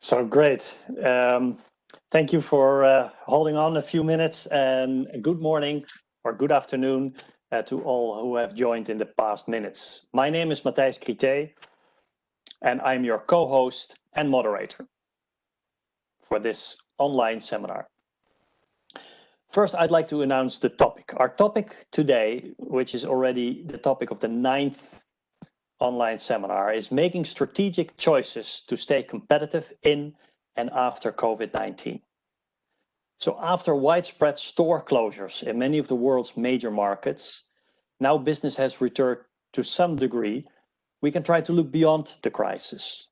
So great. Thank you for holding on a few minutes, and good morning or good afternoon to all who have joined in the past minutes. My name is Matthijs Krité, and I'm your co-host and moderator for this online seminar. First, I'd like to announce the topic. Our topic today, which is already the topic of the 9th online seminar, is making strategic choices to stay competitive in and after COVID-19. So after widespread store closures in many of the world's major markets, now business has returned to some degree. We can try to look beyond the crisis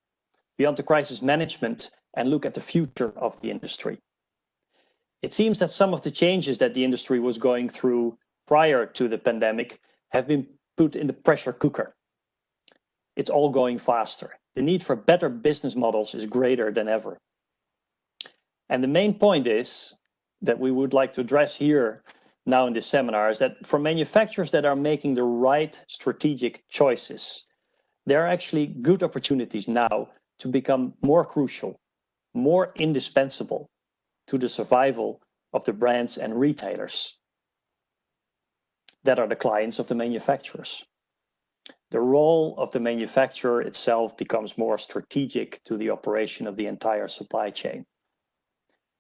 management, and look at the future of the industry. It seems that some of the changes that the industry was going through prior to the pandemic have been put in the pressure cooker. It's all going faster. The need for better business models is greater than ever. And the main point is that we would like to address here now in this seminar is that for manufacturers that are making the right strategic choices, there are actually good opportunities now to become more crucial, more indispensable to the survival of the brands and retailers that are the clients of the manufacturers. The role of the manufacturer itself becomes more strategic to the operation of the entire supply chain.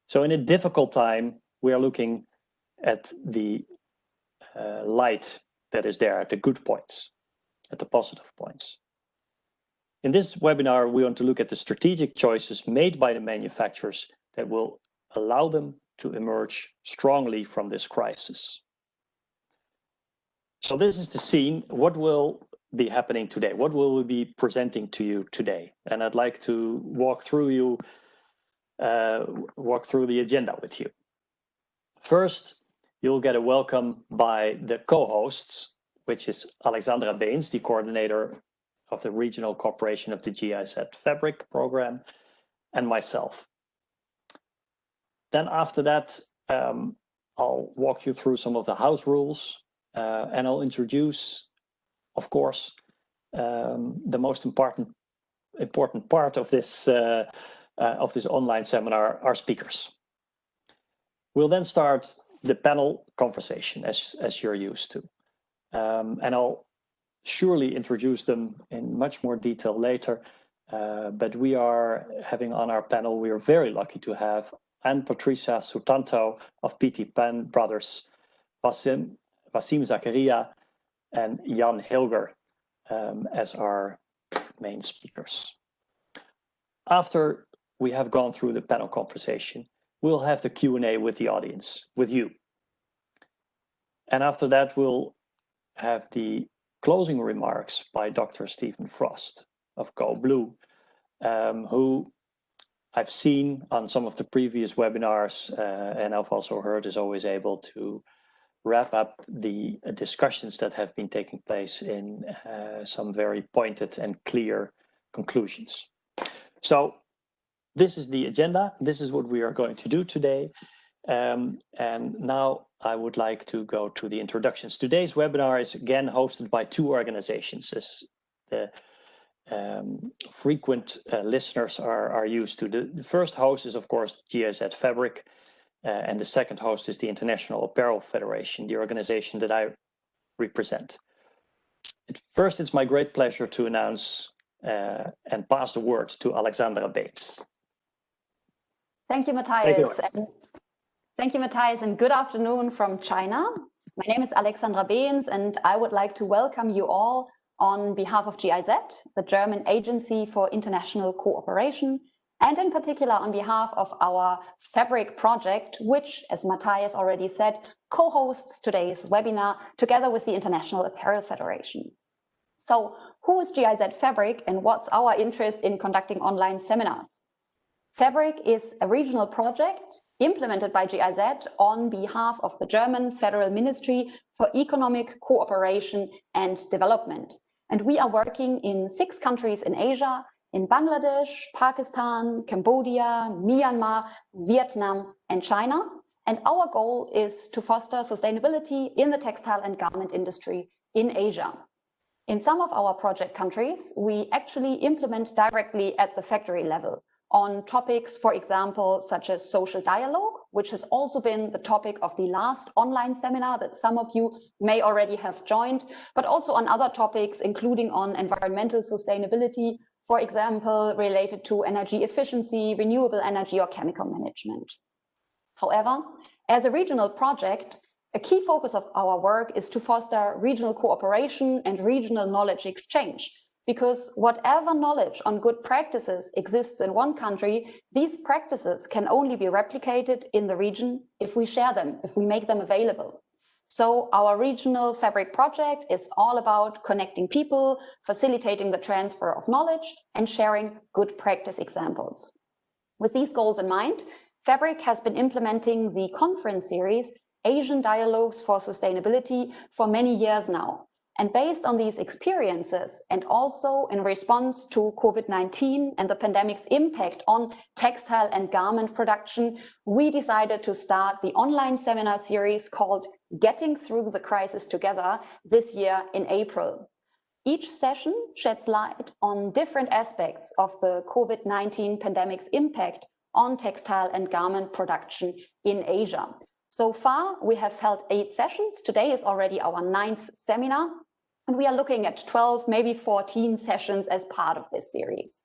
So in a difficult time, we are looking at the light that is there, at the good points, at the positive points. In this webinar, we want to look at the strategic choices made by the manufacturers that will allow them to emerge strongly from this crisis. So this is the scene. What will be happening today? What will we be presenting to you today? And I'd like to walk through the agenda with you. First, you'll get a welcome by the co-hosts, which is Alexandra Beens, the coordinator of the regional cooperation of the GIZ FABRIC program, and myself. Then after that, I'll walk you through some of the house rules, and I'll introduce, of course, the most important part of this online seminar, our speakers. We'll then start the panel conversation as you're used to, and I'll surely introduce them in much more detail later. But we are having on our panel, we are very lucky to have Patricia Sutanto of PT Pan Brothers, Wasim Zakaria, and Jan Hilger as our main speakers. After we have gone through the panel conversation, we'll have the Q&A with the audience, with you. And after that, we'll have the closing remarks by Dr. Stephen Frost of Go Blue, who I've seen on some of the previous webinars, and I've also heard is always able to wrap up the discussions that have been taking place in some very pointed and clear conclusions. So this is the agenda. This is what we are going to do today. And now I would like to go to the introductions. Today's webinar is again hosted by two organizations, as the frequent listeners are used to. The first host is, of course, GIZ FABRIC, and the second host is the International Apparel Federation, the organization that I represent. First, it's my great pleasure to announce and pass the word to Alexandra Beens. Thank you, Matthijs. Thank you, Matthijs, and good afternoon from China. My name is Alexandra Beens, and I would like to welcome you all on behalf of GIZ, the German Agency for International Cooperation, and in particular on behalf of our Fabric project, which, as Matthijs already said, co-hosts today's webinar together with the International Apparel Federation. So who is GIZ Fabric and what's our interest in conducting online seminars? Fabric is a regional project implemented by GIZ on behalf of the German Federal Ministry for Economic Cooperation and Development. And we are working in 6 countries in Asia, in Bangladesh, Pakistan, Cambodia, Myanmar, Vietnam, and China. And our goal is to foster sustainability in the textile and garment industry in Asia. In some of our project countries, we actually implement directly at the factory level, on topics, for example, such as social dialogue, which has also been the topic of the last online seminar that some of you may already have joined, but also on other topics, including on environmental sustainability, for example, related to energy efficiency, renewable energy, or chemical management. However, as a regional project, a key focus of our work is to foster regional cooperation and regional knowledge exchange, because whatever knowledge on good practices exists in one country, these practices can only be replicated in the region if we share them, if we make them available. So our regional fabric project is all about connecting people, facilitating the transfer of knowledge, and sharing good practice examples. With these goals in mind, Fabric has been implementing the conference series Asian Dialogues for Sustainability for many years now. And based on these experiences, and also in response to COVID-19 and the pandemic's impact on textile and garment production, we decided to start the online seminar series called Getting Through the Crisis Together this year in April. Each session sheds light on different aspects of the COVID-19 pandemic's impact on textile and garment production in Asia. So far, we have held 8 sessions. Today is already our 9th seminar, and we are looking at 12, maybe 14 sessions as part of this series.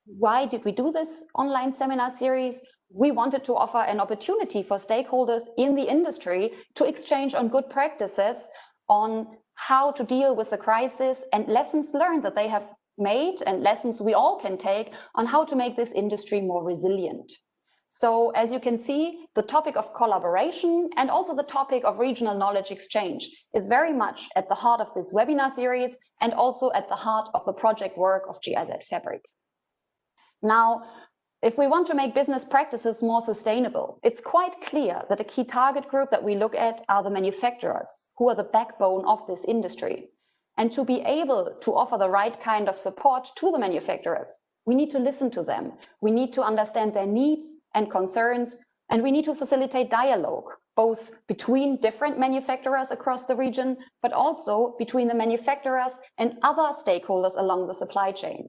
Why did we do this online seminar series? We wanted to offer an opportunity for stakeholders in the industry to exchange on good practices on how to deal with the crisis and lessons learned that they have made and lessons we all can take on how to make this industry more resilient. So as you can see, the topic of collaboration and also the topic of regional knowledge exchange is very much at the heart of this webinar series and also at the heart of the project work of GIZ Fabric. Now, if we want to make business practices more sustainable, it's quite clear that a key target group that we look at are the manufacturers, who are the backbone of this industry. And to be able to offer the right kind of support to the manufacturers, we need to listen to them. We need to understand their needs and concerns, and we need to facilitate dialogue, both between different manufacturers across the region, but also between the manufacturers and other stakeholders along the supply chain.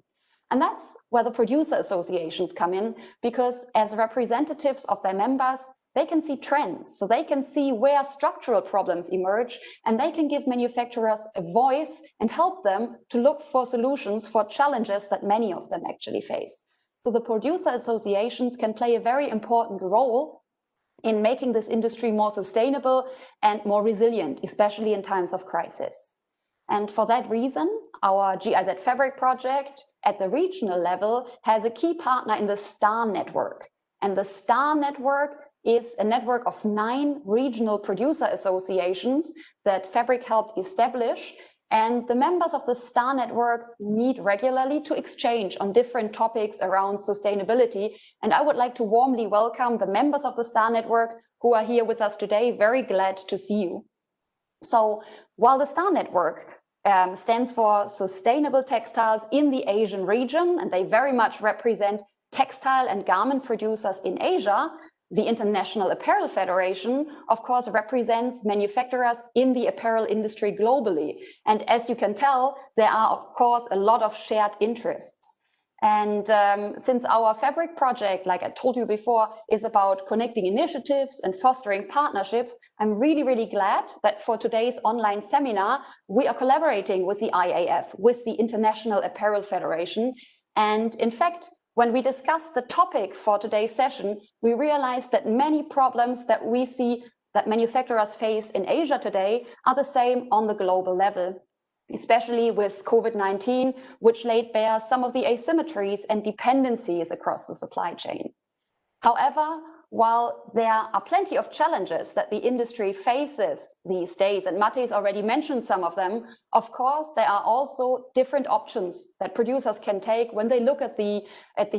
And that's where the producer associations come in, because as representatives of their members, they can see trends, so they can see where structural problems emerge, and they can give manufacturers a voice and help them to look for solutions for challenges that many of them actually face. So the producer associations can play a very important role in making this industry more sustainable and more resilient, especially in times of crisis. And for that reason, our GIZ Fabric project at the regional level has a key partner in the STAR network. And the STAR network is a network of 9 regional producer associations that Fabric helped establish. And the members of the STAR network meet regularly to exchange on different topics around sustainability. And I would like to warmly welcome the members of the STAR network who are here with us today. Very glad to see you. So while the STAR network stands for Sustainable Textiles in the Asian region, and they very much represent textile and garment producers in Asia, the International Apparel Federation, of course, represents manufacturers in the apparel industry globally. And as you can tell, there are, of course, a lot of shared interests. And since our Fabric project, like I told you before, is about connecting initiatives and fostering partnerships, I'm really, really glad that for today's online seminar, we are collaborating with the IAF, with the International Apparel Federation. And in fact, when we discussed the topic for today's session, we realized that many problems that we see that manufacturers face in Asia today are the same on the global level, especially with COVID-19, which laid bare some of the asymmetries and dependencies across the supply chain. However, while there are plenty of challenges that the industry faces these days, and Matthijs already mentioned some of them, of course, there are also different options that producers can take when they look at the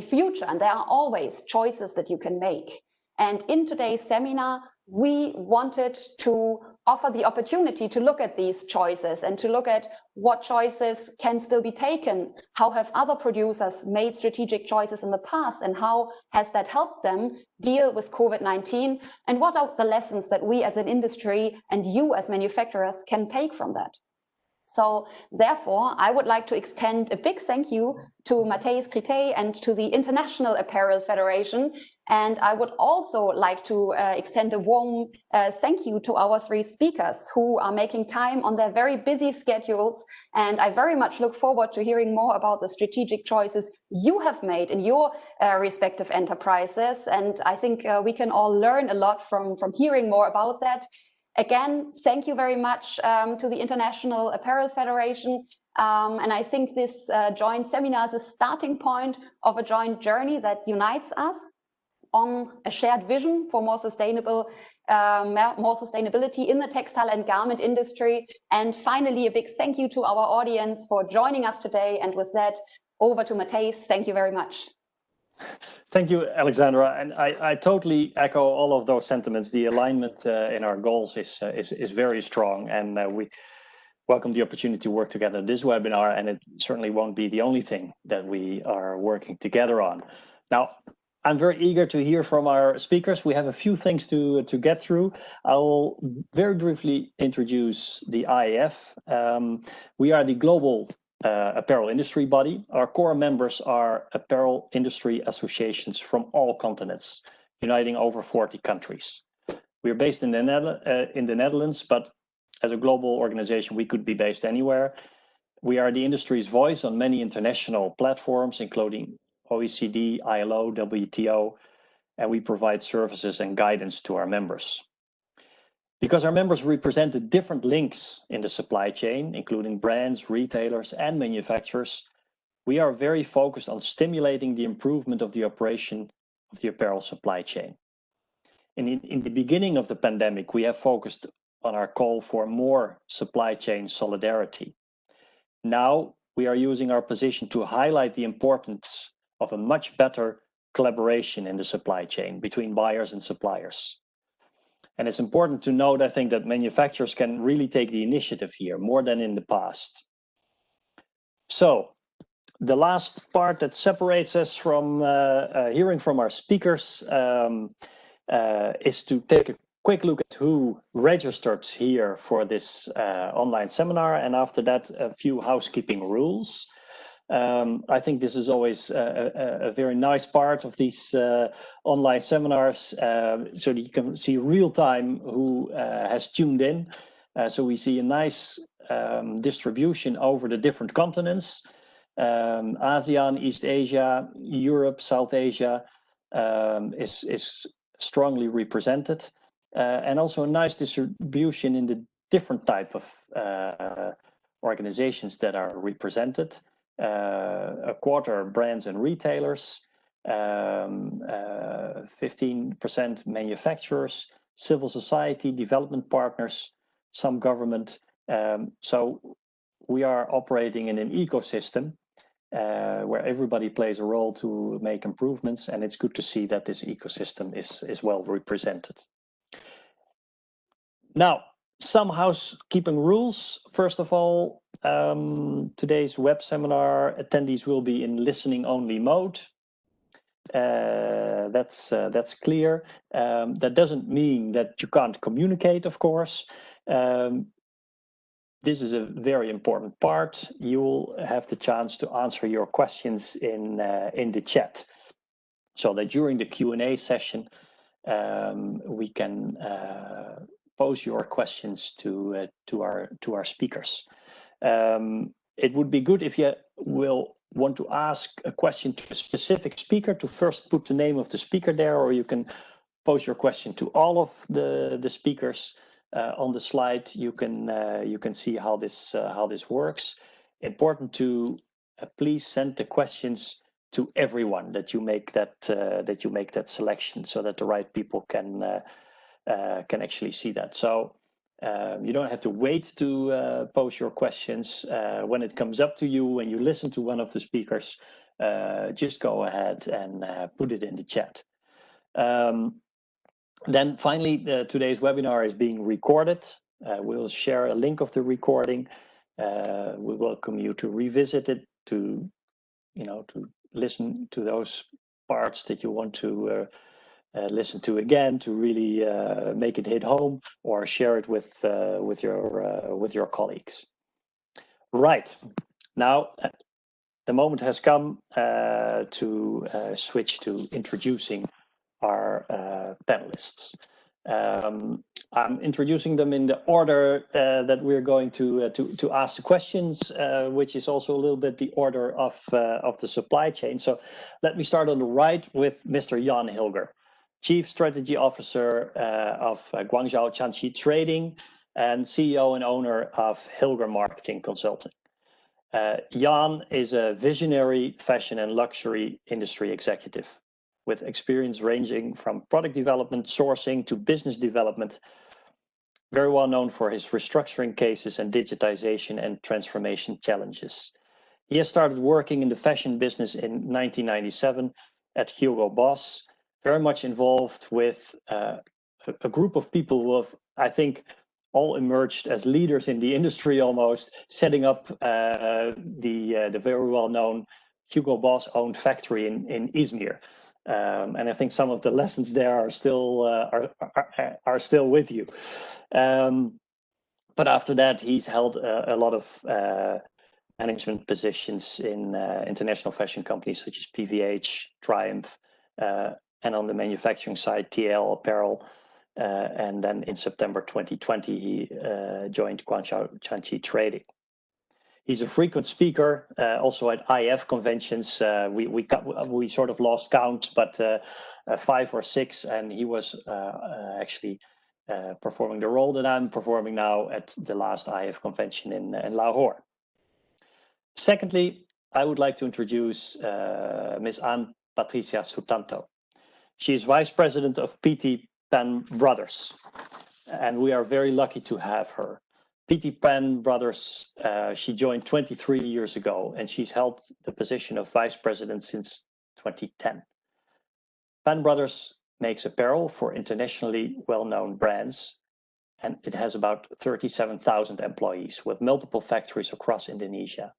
future, and there are always choices that you can make. And in today's seminar, we wanted to offer the opportunity to look at these choices and to look at what choices can still be taken. How have other producers made strategic choices in the past, and how has that helped them deal with COVID-19? And what are the lessons that we as an industry and you as manufacturers can take from that? So therefore, I would like to extend a big thank you to Matthijs Grité and to the International Apparel Federation. And I would also like to extend a warm thank you to our three speakers who are making time on their very busy schedules. And I very much look forward to hearing more about the strategic choices you have made in your respective enterprises. And I think we can all learn a lot from hearing more about that. Again, thank you very much to the International Apparel Federation. And I think this joint seminar is a starting point of a joint journey that unites us on a shared vision for more sustainability in the textile and garment industry. And finally, a big thank you to our audience for joining us today. And with that, over to Matthijs. Thank you very much. Thank you, Alexandra. And I totally echo all of those sentiments. The alignment in our goals is very strong, and we welcome the opportunity to work together in this webinar, and it certainly won't be the only thing that we are working together on. Now, I'm very eager to hear from our speakers. We have a few things to get through. I will very briefly introduce the IAF. We are the global apparel industry body. Our core members are apparel industry associations from all continents, uniting over 40 countries. We are based in the Netherlands, but as a global organization, we could be based anywhere. We are the industry's voice on many international platforms, including OECD, ILO, WTO, and we provide services and guidance to our members. Because our members represent the different links in the supply chain, including brands, retailers, and manufacturers, we are very focused on stimulating the improvement of the operation of the apparel supply chain. In the beginning of the pandemic, we have focused on our call for more supply chain solidarity. Now, we are using our position to highlight the importance of a much better collaboration in the supply chain between buyers and suppliers. And it's important to note, I think, that manufacturers can really take the initiative here more than in the past. So the last part that separates us from hearing from our speakers is to take a quick look at who registered here for this online seminar. And after that, a few housekeeping rules. I think this is always a very nice part of these online seminars, so that you can see real time who has tuned in. So we see a nice distribution over the different continents. ASEAN, East Asia, Europe, South Asia is strongly represented. And also a nice distribution in the different type of organizations that are represented. A quarter brands and retailers, 15% manufacturers, civil society, development partners, some government. So we are operating in an ecosystem where everybody plays a role to make improvements, and it's good to see that this ecosystem is well represented. Now, some housekeeping rules. First of all, today's web seminar attendees will be in listening only mode. That's clear. That doesn't mean that you can't communicate, of course. This is a very important part. You will have the chance to answer your questions in the chat, so that during the Q&A session, we can pose your questions to our speakers. It would be good if you will want to ask a question to a specific speaker to first put the name of the speaker there, or you can pose your question to all of the speakers. On the slide, you can see how this works. Important to please send the questions to everyone, that you make that selection, so that the right people can actually see that. So you don't have to wait to pose your questions. When it comes up to you, when you listen to one of the speakers, just go ahead and put it in the chat. Then finally, today's webinar is being recorded. We'll share a link of the recording. We welcome you to revisit it, to listen to those parts that you want to listen to again, to really make it hit home, or share it with your colleagues. Right. Now, the moment has come to switch to introducing our panelists. I'm introducing them in the order that we're going to ask the questions, which is also a little bit the order of the supply chain. So let me start on the right with Mr. Jan Hilger, Chief Strategy Officer of Guangzhou Tianqi Trading and CEO and owner of Hilger Marketing Consulting. Jan is a visionary fashion and luxury industry executive with experience ranging from product development, sourcing to business development, very well known for his restructuring cases and digitization and transformation challenges. He has started working in the fashion business in 1997 at Hugo Boss, very much involved with a group of people who have, I think, all emerged as leaders in the industry almost, setting up the very well-known Hugo Boss-owned factory in Izmir. And I think some of the lessons there are still with you. But after that, he's held a lot of management positions in international fashion companies such as PVH, Triumph, and on the manufacturing side, TL Apparel. And then in September 2020, he joined Guangzhou Tianqi Trading. He's a frequent speaker, also at IF conventions. We sort of lost count, but 5 or 6, and he was actually performing the role that I'm performing now at the last IF convention in Lahore. Secondly, I would like to introduce Ms. Patricia Sutanto. She is Vice President of PT Pan Brothers, and we are very lucky to have her. PT Pan Brothers, she joined 23 years ago, and she's held the position of Vice President since 2010. Pan Brothers makes apparel for internationally well-known brands, and it has about 37,000 employees with multiple factories across Indonesia.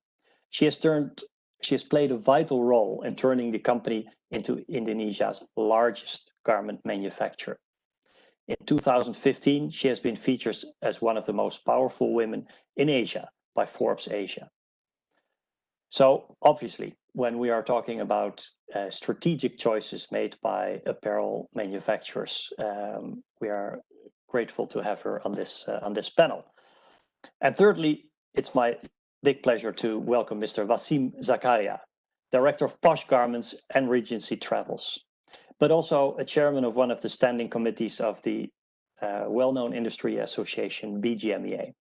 She has played a vital role in turning the company into Indonesia's largest garment manufacturer. In 2015, she has been featured as one of the most powerful women in Asia by Forbes Asia. So obviously, when we are talking about strategic choices made by apparel manufacturers, we are grateful to have her on this panel. And thirdly, it's my big pleasure to welcome Mr. Wasim Zakaria, Director of Posh Garments and Regency Travels, but also a chairman of one of the standing committees of the well-known industry association, BGMEA.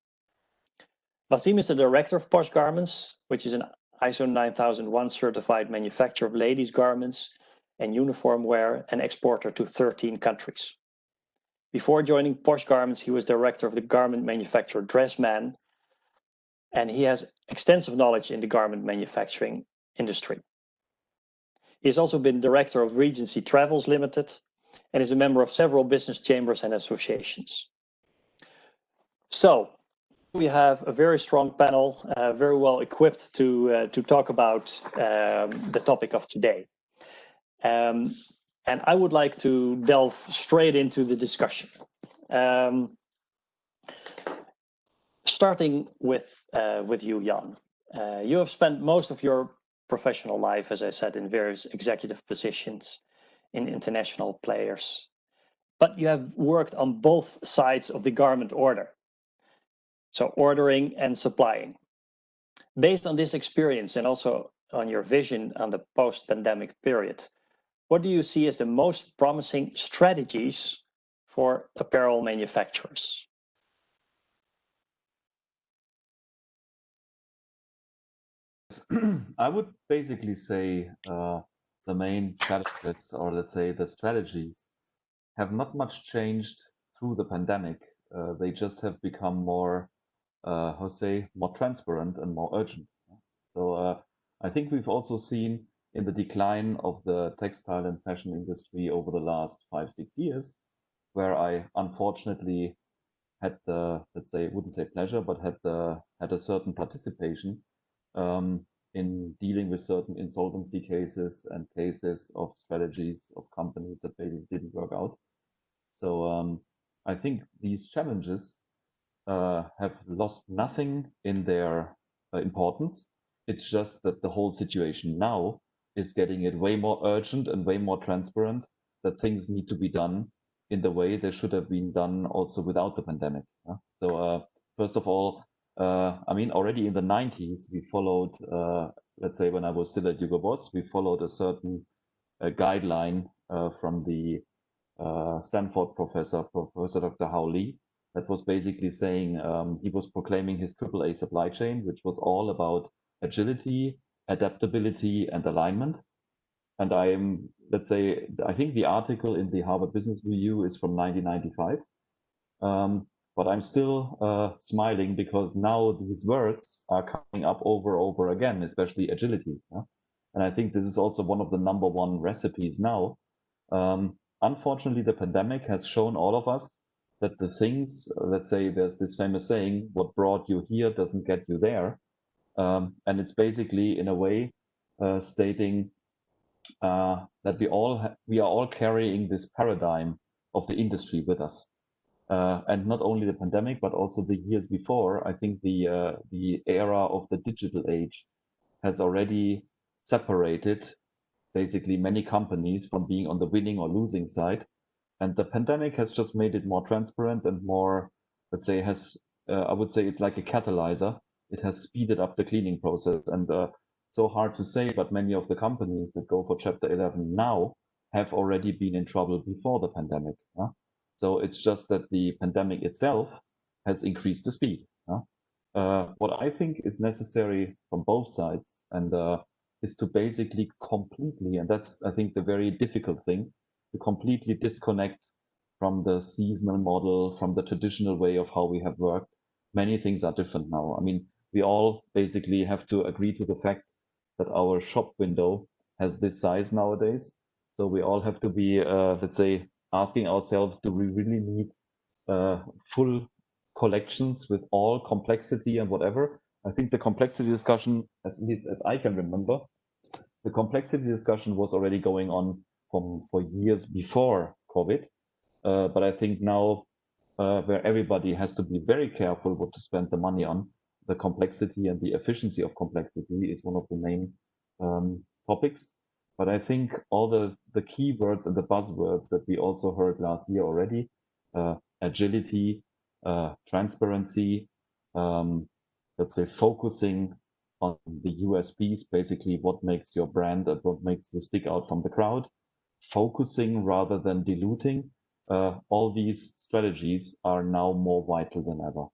Wasim is the director of Posh Garments, which is an ISO 9001 certified manufacturer of ladies' garments and uniform wear and exporter to 13 countries. Before joining Posh Garments, he was director of the garment manufacturer Dressman, and he has extensive knowledge in the garment manufacturing industry. He has also been director of Regency Travels Limited and is a member of several business chambers and associations. So we have a very strong panel, very well equipped to talk about the topic of today. And I would like to delve straight into the discussion. Starting with you, Jan. You have spent most of your professional life, as I said, in various executive positions in international players, but you have worked on both sides of the garment order, so ordering and supplying. Based on this experience and also on your vision on the post-pandemic period, what do you see as the most promising strategies for apparel manufacturers? I would basically say the main challenges, or let's say the strategies, have not much changed through the pandemic. They just have become more, more transparent and more urgent. So I think we've also seen in the decline of the textile and fashion industry over the last 5-6 years, where I unfortunately had the, let's say, wouldn't say pleasure, but had a certain participation in dealing with certain insolvency cases and cases of strategies of companies that maybe didn't work out. So I think these challenges have lost nothing in their importance. It's just that the whole situation now is getting it way more urgent and way more transparent, that things need to be done in the way they should have been done also without the pandemic. So first of all, I mean, already in the 90s, we followed, let's say when I was still at Hugo Boss, we followed a certain guideline from the Stanford professor Dr. Hao Li, that was basically saying, he was proclaiming his AAA supply chain, which was all about agility, adaptability, and alignment. And let's say, I think the article in the Harvard Business Review is from 1995. But I'm still smiling because now these words are coming up over again, especially agility. And I think this is also one of the #1 recipes now. Unfortunately, the pandemic has shown all of us that the things, let's say there's this famous saying, what brought you here doesn't get you there. And it's basically in a way stating that we are all carrying this paradigm of the industry with us. And not only the pandemic, but also the years before. I think the era of the digital age has already separated basically many companies from being on the winning or losing side. And the pandemic has just made it more transparent and more, let's say, I would say it's like a catalyzer. It has speeded up the cleaning process. And so hard to say, but many of the companies that go for Chapter 11 now have already been in trouble before the pandemic. So it's just that the pandemic itself has increased the speed. What I think is necessary from both sides and is to basically completely, and that's, I think, the very difficult thing, to completely disconnect from the seasonal model, from the traditional way of how we have worked. Many things are different now. I mean, we all basically have to agree to the fact that our shop window has this size nowadays. So we all have to be, let's say, asking ourselves, do we really need full collections with all complexity and whatever? I think the complexity discussion, at least as I can remember, the complexity discussion was already going on for years before COVID. But I think now where everybody has to be very careful what to spend the money on, the complexity and the efficiency of complexity is one of the main topics. But I think all the keywords and the buzzwords that we also heard last year already, agility, transparency, let's say focusing on the USPs, basically what makes your brand and what makes you stick out from the crowd, focusing rather than diluting. All these strategies are now more vital than ever.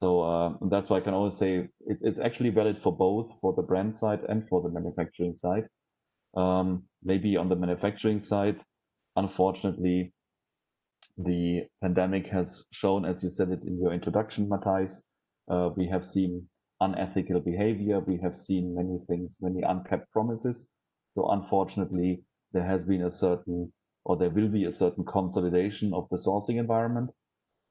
So that's why I can always say it's actually valid for both, for the brand side and for the manufacturing side. Maybe on the manufacturing side, unfortunately, the pandemic has shown, as you said it in your introduction, Matthijs, we have seen unethical behavior. We have seen many things, many unkept promises. So unfortunately, there has been a certain, or there will be a certain consolidation of the sourcing environment.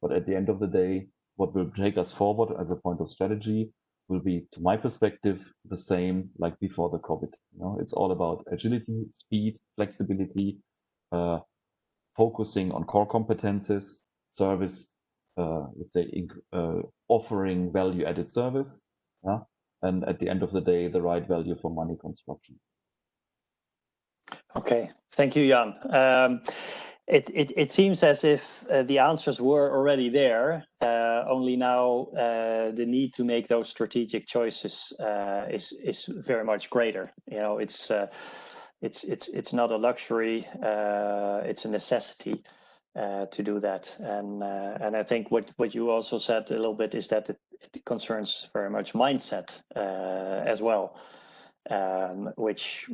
But at the end of the day, what will take us forward as a point of strategy will be, to my perspective, the same like before the COVID. It's all about agility, speed, flexibility, focusing on core competences, service, let's say, offering value-added service, and at the end of the day, the right value for money construction. Okay, thank you, Jan. It seems as if the answers were already there. Only now the need to make those strategic choices is very much greater. It's not a luxury; it's a necessity to do that. And I think what you also said a little bit is that it concerns very much mindset as well, which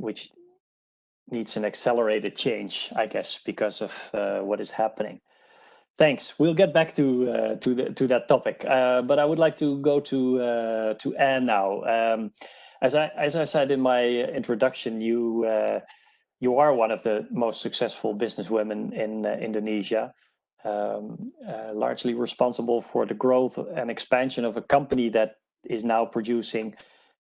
needs an accelerated change, I guess, because of what is happening. Thanks. We'll get back to that topic, but I would like to go to Anne now. As I said in my introduction, you are one of the most successful businesswomen in Indonesia, largely responsible for the growth and expansion of a company that is now producing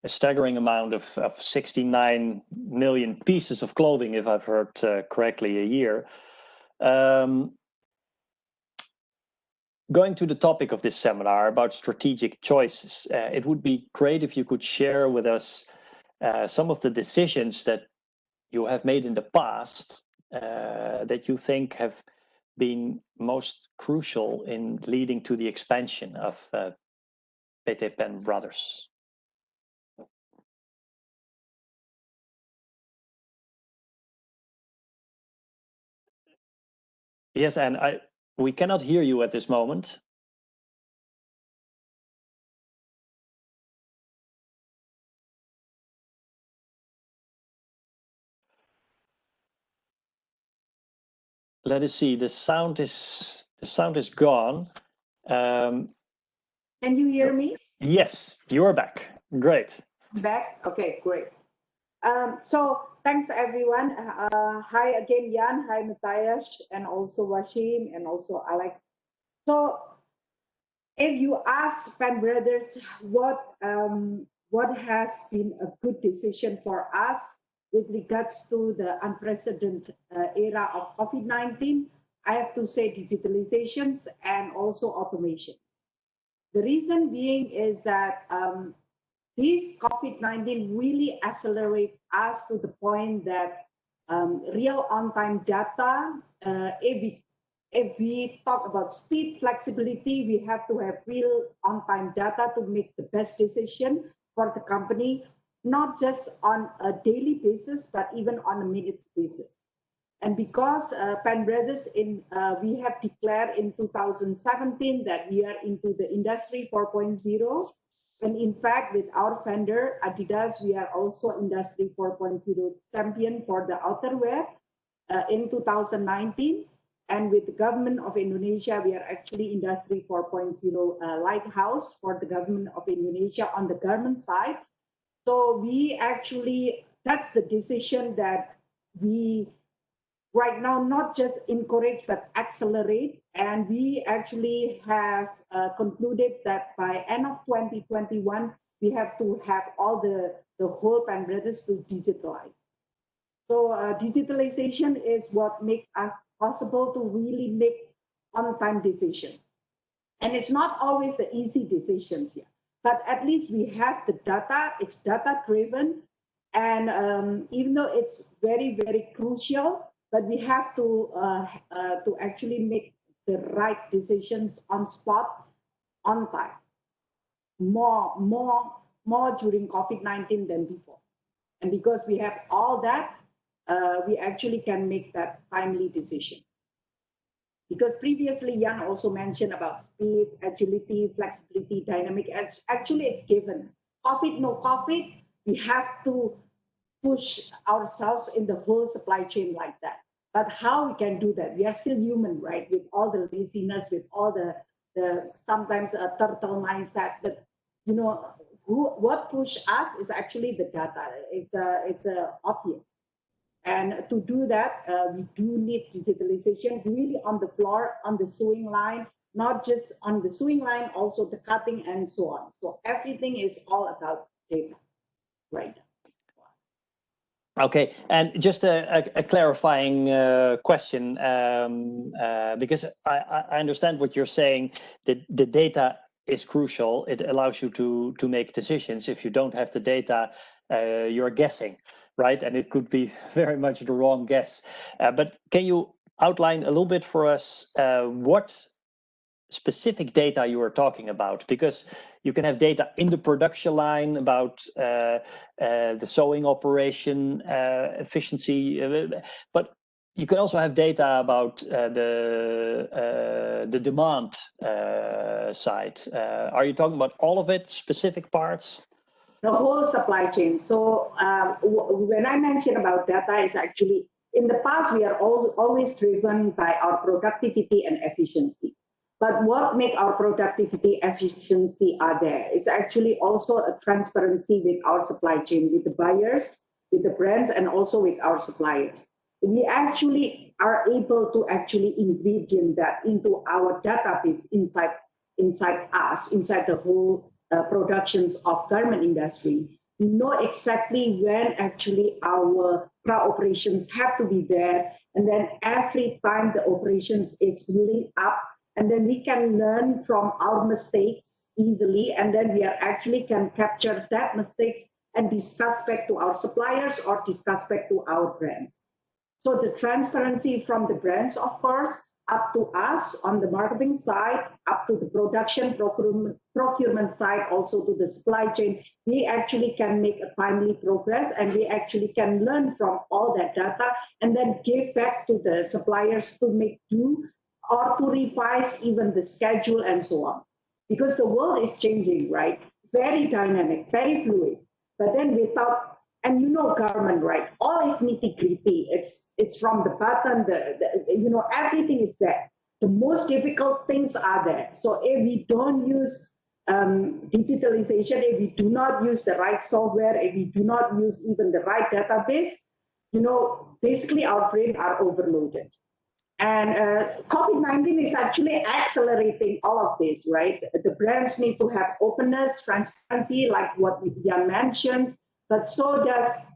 a staggering amount of 69 million pieces of clothing, if I've heard going to the topic of this seminar about strategic choices, it would be great if you could share with us some of the decisions that you have made in the past that you think have been most crucial in leading to the expansion of PT Pen Brothers. Yes, and we cannot hear you at this moment. Let us see. The sound is gone. Can you hear me? Yes, you're back. Great. Back? Okay, great. So thanks everyone. Hi again, Jan. Hi, Matthias, and also Washim, and also Alex. So if you ask Pen Brothers what has been a good decision for us with regards to the unprecedented era of COVID-19, I have to say digitalizations and also automations. The reason being is that this COVID-19 really accelerate us to the point that real on-time data, if we talk about speed, flexibility, we have to have real on-time data to make the best decision for the company, not just on a daily basis, but even on a minutes basis. And because Pen Brothers, we have declared in 2017 that we are into the industry 4.0. And in fact, with our vendor, Adidas, we are also industry 4.0 champion for the outerwear in 2019. And with the government of Indonesia, we are actually industry 4.0 lighthouse for the government of Indonesia on the garment side. So we actually, that's the decision that we right now not just encourage but accelerate, and we actually have concluded that by end of 2021 we have to have all the whole Pen Brothers to digitalize. So digitalization is what makes us possible to really make on-time decisions, and it's not always the easy decisions here, but at least we have the data. It's data driven, and even though it's very, very crucial, but we have to actually make the right decisions on spot, on time, more during COVID-19 than before. And because we have all that, we actually can make that timely decisions. Because previously, Jan also mentioned about speed, agility, flexibility, dynamic. Actually, it's given. COVID, no COVID, we have to push ourselves in the whole supply chain like that. But how we can do that? We are still human, right? With all the laziness, with all the sometimes a turtle mindset. But you know, what push us is actually the data. It's obvious. And to do that, we do need digitalization really on the floor, on the sewing line, not just on the sewing line, also the cutting and so on. So everything is all about data, right? Okay, and just a clarifying question, because I understand what you're saying, that the data is crucial. It allows you to make decisions. If you don't have the data, you're guessing, right? And it could be very much the wrong guess. But can you outline a little bit for us what specific data you are talking about? Because you can have data in the production line about the sewing operation efficiency, but you can also have data about the demand side. Are you talking about all of it, specific parts? The whole supply chain. So when I mention about data, is actually in the past we are always driven by our productivity and efficiency. But what make our productivity, efficiency are there is actually also a transparency with our supply chain, with the buyers, with the brands, and also with our suppliers. We actually are able to actually ingredient that into our database inside us, inside the whole productions of garment industry. We know exactly when actually our operations have to be there, and then every time the operations is building up, and then we can learn from our mistakes easily, and then we are actually can capture that mistakes and discuss back to our suppliers or discuss back to our brands. So the transparency from the brands, of course, up to us on the marketing side, up to the production procurement side, also to the supply chain, we actually can make a timely progress, and we actually can learn from all that data and then give back to the suppliers to make do or to revise even the schedule and so on. Because the world is changing, right? Very dynamic, very fluid. But then without, and you know, government, right? All is nitty-gritty. It's from the button, everything is there. The most difficult things are there. So if we don't use digitalization, if we do not use the right software, if we do not use even the right database, basically our brain are overloaded. And COVID-19 is actually accelerating all of this, right? The brands need to have openness, transparency, like what Jan mentioned, but so does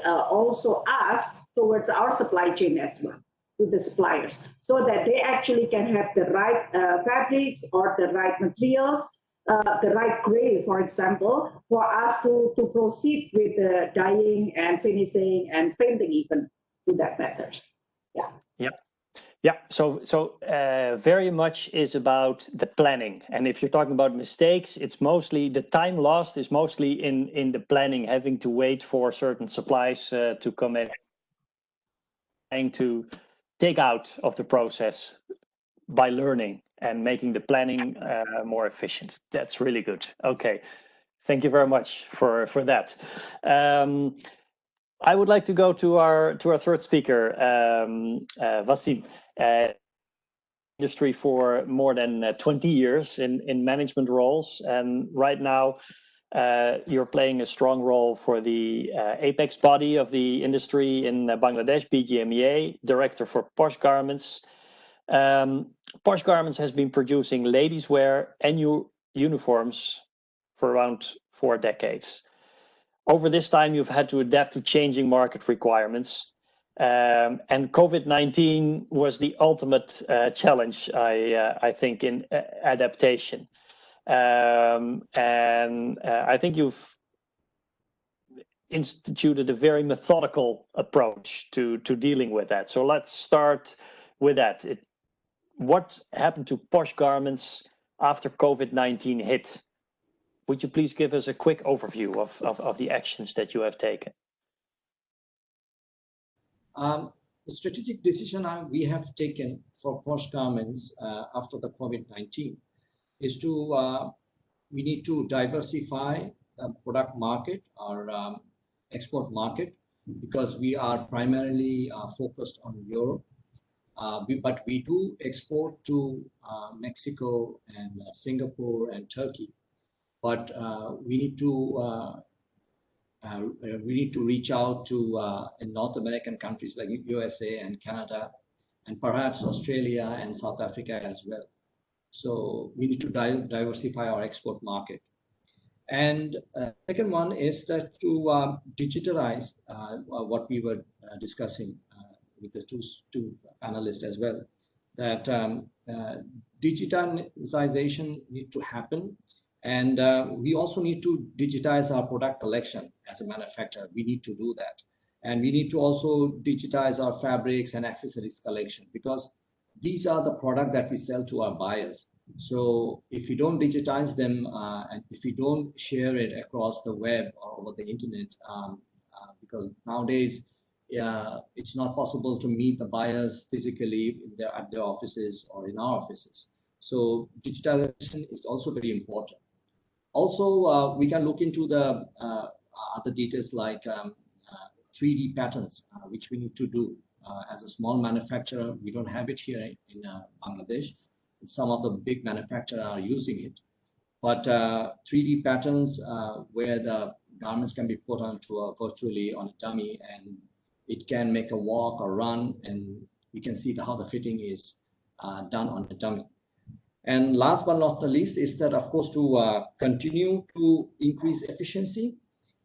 also us towards our supply chain as well, to the suppliers, so that they actually can have the right fabrics or the right materials, the right grade, for example, for us to proceed with the dyeing and finishing and painting even to that matters. Yeah. So very much is about the planning. And if you're talking about mistakes, it's mostly the time lost is mostly in the planning, having to wait for certain supplies to come in, trying to take out of the process by learning and making the planning more efficient. That's really good. Okay. Thank you very much for that. I would like to go to our third speaker, Wasim. Industry for more than 20 years in management roles, and right now you're playing a strong role for the apex body of the industry in Bangladesh, BGMEA, director for Posh Garments. Posh Garments has been producing ladies' wear and uniforms for around 4 decades. Over this time, you've had to adapt to changing market requirements. And COVID-19 was the ultimate challenge, I think, in adaptation. And I think you've instituted a very methodical approach to dealing with that. So let's start with that. What happened to Posh Garments after COVID-19 hit? Would you please give us a quick overview of the actions that you have taken? The strategic decision we have taken for Posh Garments after the COVID-19 is we need to diversify the product market, our export market, because we are primarily focused on Europe. But we do export to Mexico and Singapore and Turkey. But we need to reach out to in North American countries like USA and Canada, and perhaps Australia and South Africa as well. So we need to diversify our export market. And second one is that to digitalize what we were discussing with the two panelists as well, that digitization needs to happen. And we also need to digitize our product collection as a manufacturer. We need to do that. And we need to also digitize our fabrics and accessories collection, because these are the products that we sell to our buyers. So if we don't digitize them and if we don't share it across the web or over the internet, because nowadays it's not possible to meet the buyers physically at their offices or in our offices. So digitalization is also very important. Also, we can look into the other details like 3D patterns, which we need to do. As a small manufacturer, we don't have it here in Bangladesh. Some of the big manufacturers are using it. But 3D patterns where the garments can be put onto virtually on a dummy, and it can make a walk or run, and we can see how the fitting is done on a dummy. And last but not the least is that, of course, to continue to increase efficiency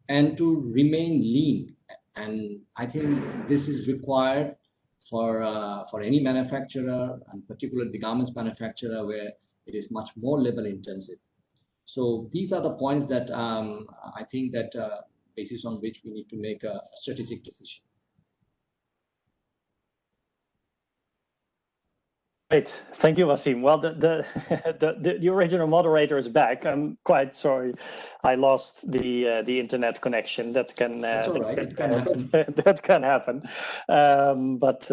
and to remain lean. And I think this is required for any manufacturer, and particularly the garments manufacturer, where it is much more labor intensive. So these are the points that I think that basis on which we need to make a strategic decision. Great, thank you, Wasim. Well, the original moderator is back. I'm quite sorry, I lost the internet connection. That can That's all right. It can happen. that can happen, but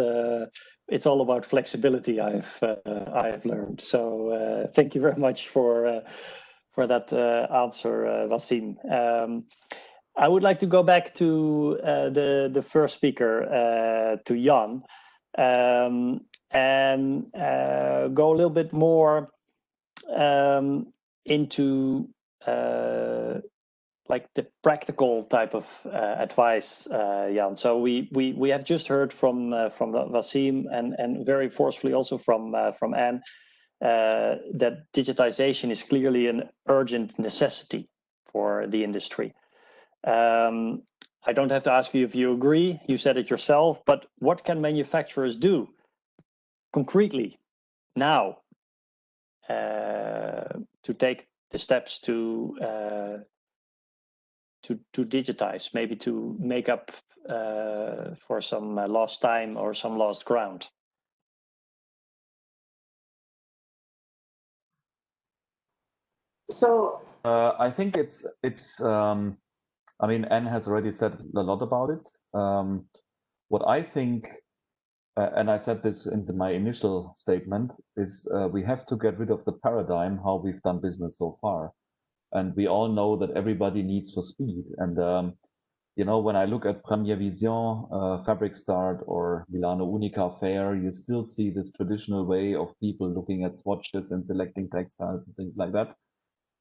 it's all about flexibility. I've learned. So thank you very much for that answer, Wasim. I would like to go back to the first speaker, to Jan. And go a little bit more into like the practical type of advice, Jan. So we have just heard from Wasim and very forcefully also from Anne that digitization is clearly an urgent necessity for the industry. I don't have to ask you if you agree. You said it yourself, but what can manufacturers do concretely now to take the steps to digitize, maybe to make up for some lost time or some lost ground? So I think it's I mean, Anne has already said a lot about it. What I think, and I said this in my initial statement, is we have to get rid of the paradigm how we've done business so far. And we all know that everybody needs for speed. And, you know, when I look at Première Vision, Fabric Start, or Milano Unica Fair, you still see this traditional way of people looking at swatches and selecting textiles and things like that.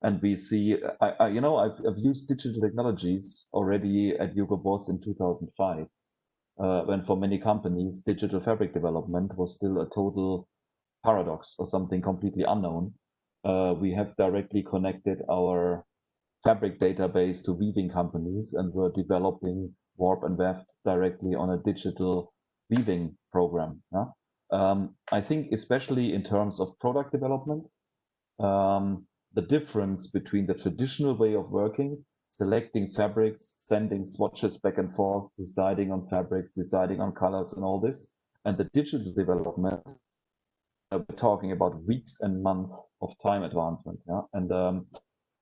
And we see, you know, I've used digital technologies already at Hugo Boss in 2005. When for many companies, digital fabric development was still a total paradox or something completely unknown. We have directly connected our fabric database to weaving companies, and we're developing warp and weft directly on a digital weaving program. I think especially in terms of product development, the difference between the traditional way of working, selecting fabrics, sending swatches back and forth, deciding on fabrics, deciding on colors and all this, and the digital development, we're talking about weeks and months of time advancement. And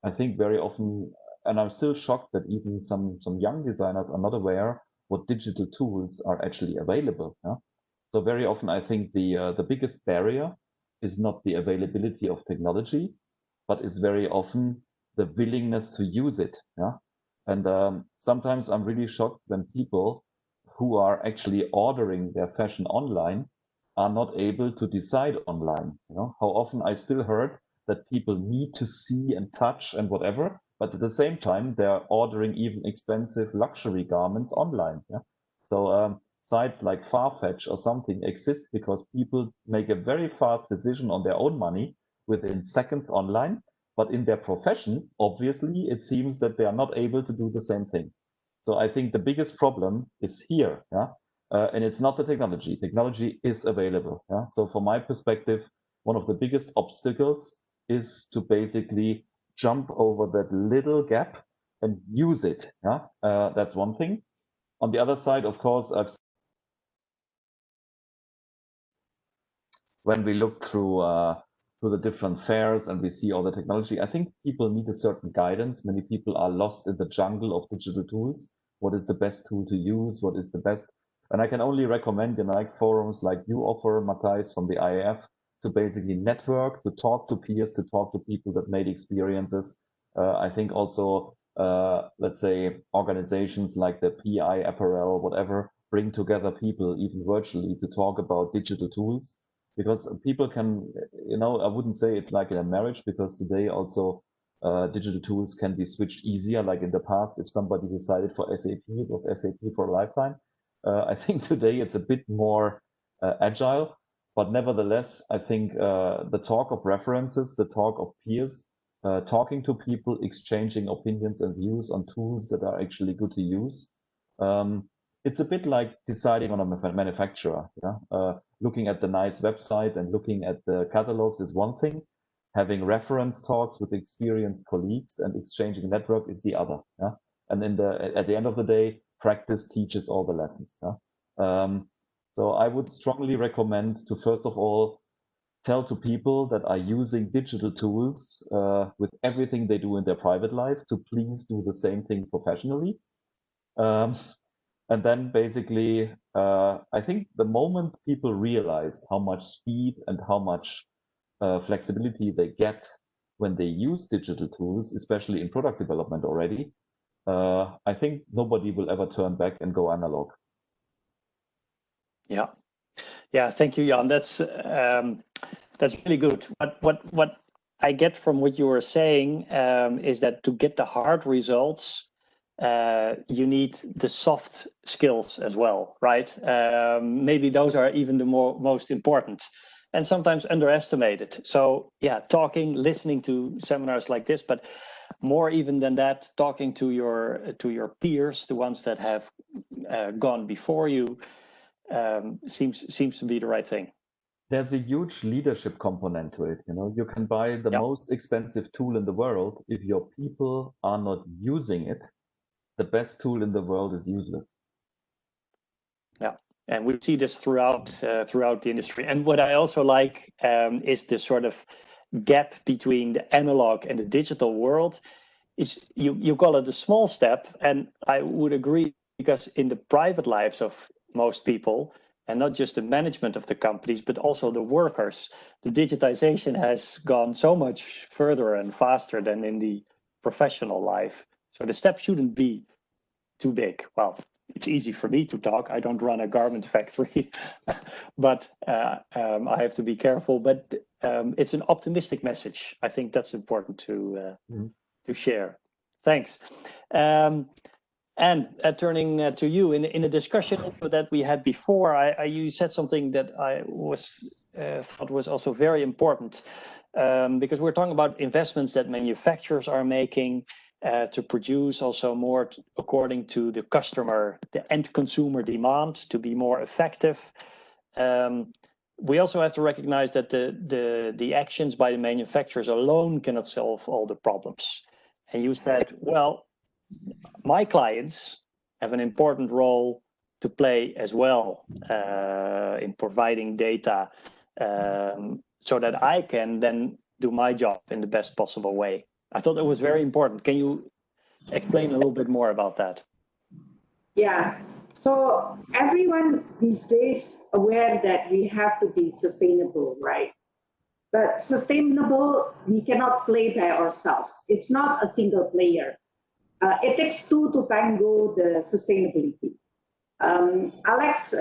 I think very often, and I'm still shocked that even some young designers are not aware what digital tools are actually available. So very often I think the biggest barrier is not the availability of technology, but is very often the willingness to use it. And sometimes I'm really shocked when people who are actually ordering their fashion online are not able to decide online. How often I still heard that people need to see and touch and whatever, but at the same time they're ordering even expensive luxury garments online. So sites like Farfetch or something exist because people make a very fast decision on their own money within seconds online, but in their profession, obviously, it seems that they are not able to do the same thing. So I think the biggest problem is here, and it's not the technology. Technology is available. So from my perspective, one of the biggest obstacles is to basically jump over that little gap and use it. That's one thing. On the other side, of course, when we look through the different fairs and we see all the technology, I think people need a certain guidance. Many people are lost in the jungle of digital tools. What is the best tool to use? What is the best? And I can only recommend, like forums like you offer, Matthijs, from the IAF, to basically network, to talk to peers, to talk to people that made experiences. I think also, let's say, organizations like the PI Apparel, whatever, bring together people, even virtually, to talk about digital tools. Because people can, I wouldn't say it's like in a marriage, because today also digital tools can be switched easier. Like in the past, if somebody decided for SAP, it was SAP for a lifetime. I think today it's a bit more agile, but nevertheless, I think the talk of references, the talk of peers, talking to people, exchanging opinions and views on tools that are actually good to use, it's a bit like deciding on a manufacturer. Yeah? Looking at the nice website and looking at the catalogs is one thing. Having reference talks with experienced colleagues and exchanging network is the other. Yeah? And at the end of the day, practice teaches all the lessons. Yeah? So I would strongly recommend to, first of all, tell to people that are using digital tools with everything they do in their private life to please do the same thing professionally. And then basically, I think the moment people realize how much speed and how much flexibility they get when they use digital tools, especially in product development already, I think nobody will ever turn back and go analog. Yeah, thank you, Jan. That's really good. What I get from what you were saying is that to get the hard results, you need the soft skills as well, right? Maybe those are even the most important and sometimes underestimated. So yeah, talking, listening to seminars like this, but more even than that, talking to your peers, the ones that have gone before you, seems to be the right thing. There's a huge leadership component to it. You know, you can buy the most expensive tool in the world. If your people are not using it, the best tool in the world is useless. Yeah, and we see this throughout the industry. And what I also like is this sort of gap between the analog and the digital world. Is you call it a small step, and I would agree, because in the private lives of most people, and not just the management of the companies, but also the workers, the digitization has gone so much further and faster than in the professional life. So the step shouldn't be too big. Well, it's easy for me to talk. I don't run a garment factory, but I have to be careful. But it's an optimistic message. I think that's important to share. Thanks. And turning to you, in a discussion that we had before, you said something that I thought was also very important, because we're talking about investments that manufacturers are making to produce also more according to the customer, the end consumer demand, to be more effective. We also have to recognize that the actions by the manufacturers alone cannot solve all the problems. And you said, well, my clients have an important role to play as well in providing data so that I can then do my job in the best possible way. I thought that was very important. Can you explain a little bit more about that? Yeah, so everyone these days aware that we have to be sustainable, right? But sustainable, we cannot play by ourselves. It's not a single player. It takes two to tango the sustainability. Alex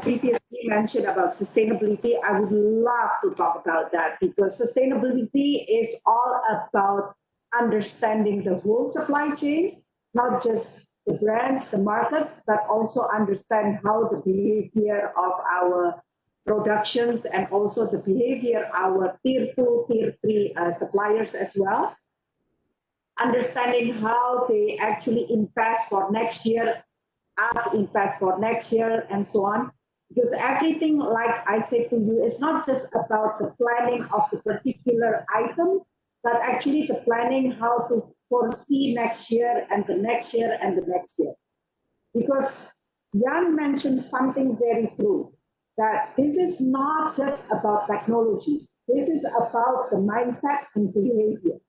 previously mentioned about sustainability. I would love to talk about that, because sustainability is all about understanding the whole supply chain, not just the brands, the markets, but also understand how the behavior of our productions and also the behavior of our tier 2, tier 3 suppliers as well. Understanding how they actually invest for next year, us invest for next year, and so on. Because everything, like I said to you, is not just about the planning of the particular items, but actually the planning how to foresee next year and the next year and the next year. Because Jan mentioned something very true, that this is not just about technology. This is about the mindset and behavior,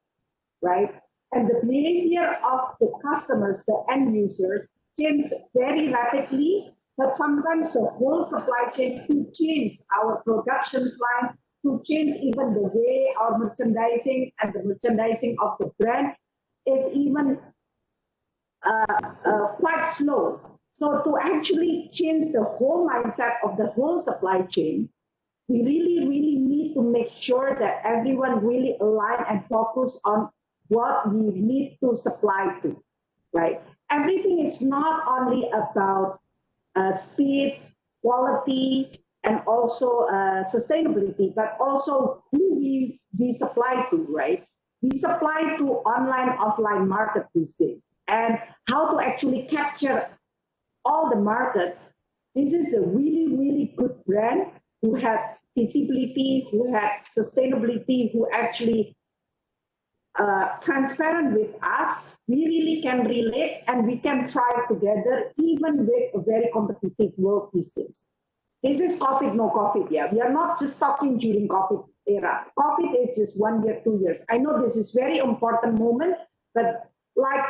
right? And the behavior of the customers, the end users, changes very rapidly, but sometimes the whole supply chain could change, our production line could change, even the way our merchandising and the merchandising of the brand is even quite slow. So to actually change the whole mindset of the whole supply chain, we really need to make sure that everyone really align and focus on what we need to supply to, right? Everything is not only about speed, quality, and also sustainability, but also who we supply to, right? We supply to online, offline market these days, and how to actually capture all the markets, this is a really, really good brand who had visibility, who had sustainability, who actually transparent with us. We really can relate and we can thrive together even with a very competitive world these days. This is COVID, no COVID. Yeah, we are not just talking during COVID era. COVID is just 1 year, 2 years. I know this is very important moment, but like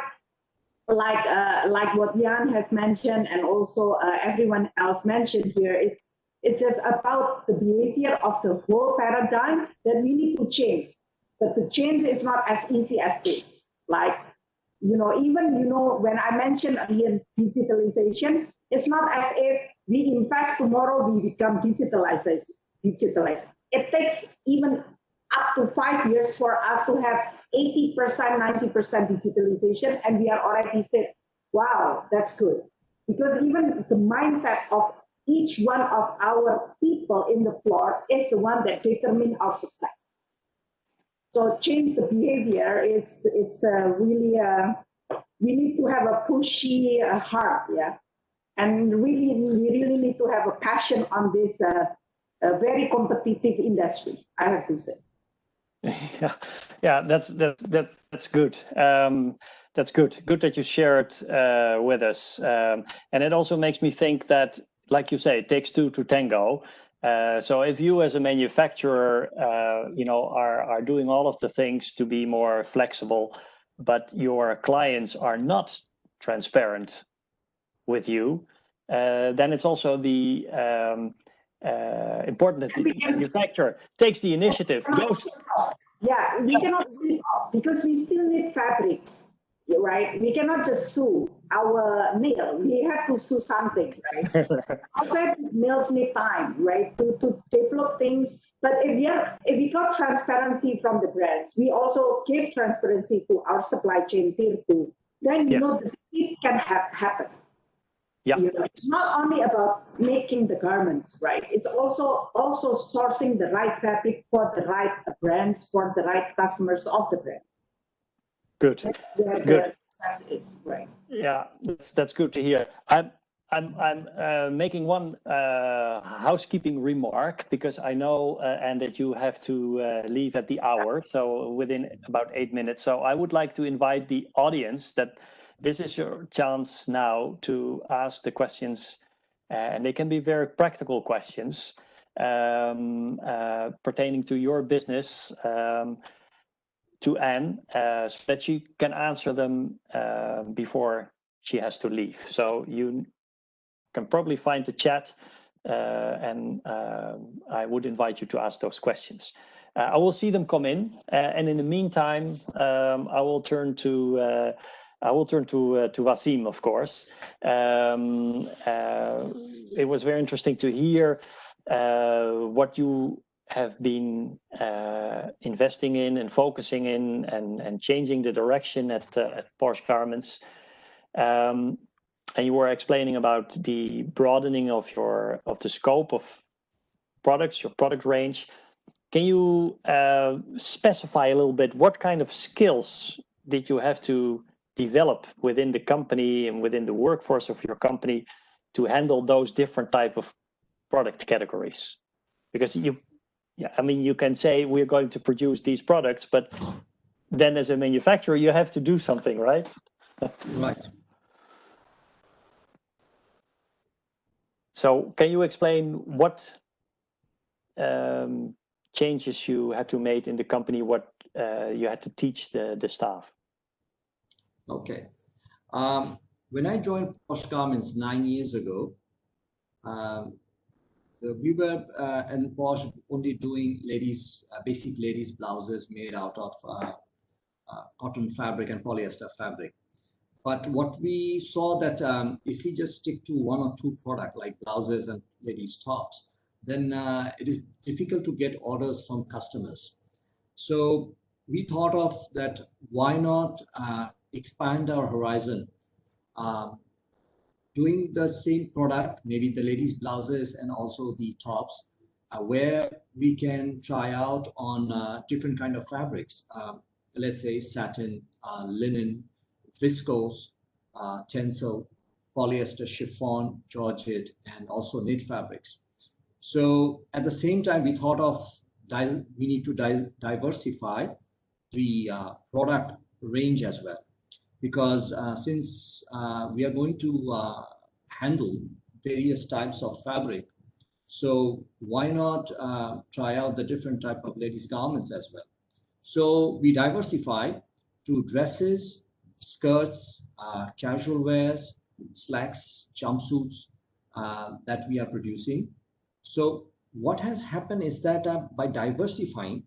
what Jan has mentioned and also everyone else mentioned here, it's just about the behavior of the whole paradigm that we need to change. But the change is not as easy as this. Like, even when I mentioned again digitalization, it's not as if we invest tomorrow, we become digitalized. It takes even up to 5 years for us to have 80%, 90% digitalization, and we are already said, wow, that's good. Because even the mindset of each one of our people in the floor is the one that determines our success. So change the behavior. It's really we need to have a pushy heart, yeah, and we really need to have a passion on this very competitive industry. I have to say. Yeah, that's good. That's good. Good that you share it with us, and it also makes me think that, like you say, it takes two to tango. So if you as a manufacturer, are doing all of the things to be more flexible, but your clients are not transparent with you, then it's also the important that the manufacturer takes the initiative. Yeah, we cannot do it because we still need fabrics, right? We cannot just sew our nail. We have to sew something, right? Our fabric mills need time, right, to develop things. But if we got transparency from the brands, we also give transparency to our supply chain tier 2. Then the speed can happen. Yeah. It's not only about making the garments, right? It's also sourcing the right fabric for the right brands, for the right customers of the brands. Good. That's where Good. the success is, right? Yeah, that's good to hear. I'm making one housekeeping remark because I know and that you have to leave at the hour, so within about 8 minutes. So I would like to invite the audience that this is your chance now to ask the questions, and they can be very practical questions pertaining to your business to Anne, so that she can answer them before she has to leave. So you can probably find the chat, and I would invite you to ask those questions. I will see them come in, and in the meantime, I will turn to Wasim, of course. It was very interesting to hear what you have been investing in and focusing in and changing the direction at Porsche Garments. And you were explaining about the broadening of the scope of products, your product range. Can you specify a little bit what kind of skills did you have to develop within the company and within the workforce of your company to handle those different type of product categories? Because you can say we're going to produce these products, but then as a manufacturer, you have to do something, right? Right. So can you explain what changes you had to make in the company, what you had to teach the staff? Okay. When I joined Porsche Garments 9 years ago, we were in Porsche only doing basic ladies blouses made out of cotton fabric and polyester fabric. But what we saw that if we just stick to one or two products like blouses and ladies tops, then it is difficult to get orders from customers. So we thought of that, why not expand our horizon, doing the same product, maybe the ladies blouses and also the tops, where we can try out on different kind of fabrics, let's say satin, linen, viscose, tencel, polyester, chiffon, georgette, and also knit fabrics. So at the same time, we thought of we need to diversify the product range as well, because since we are going to handle various types of fabric, so why not try out the different type of ladies garments as well? So we diversified to dresses, skirts, casual wears, slacks, jumpsuits that we are producing. So what has happened is that by diversifying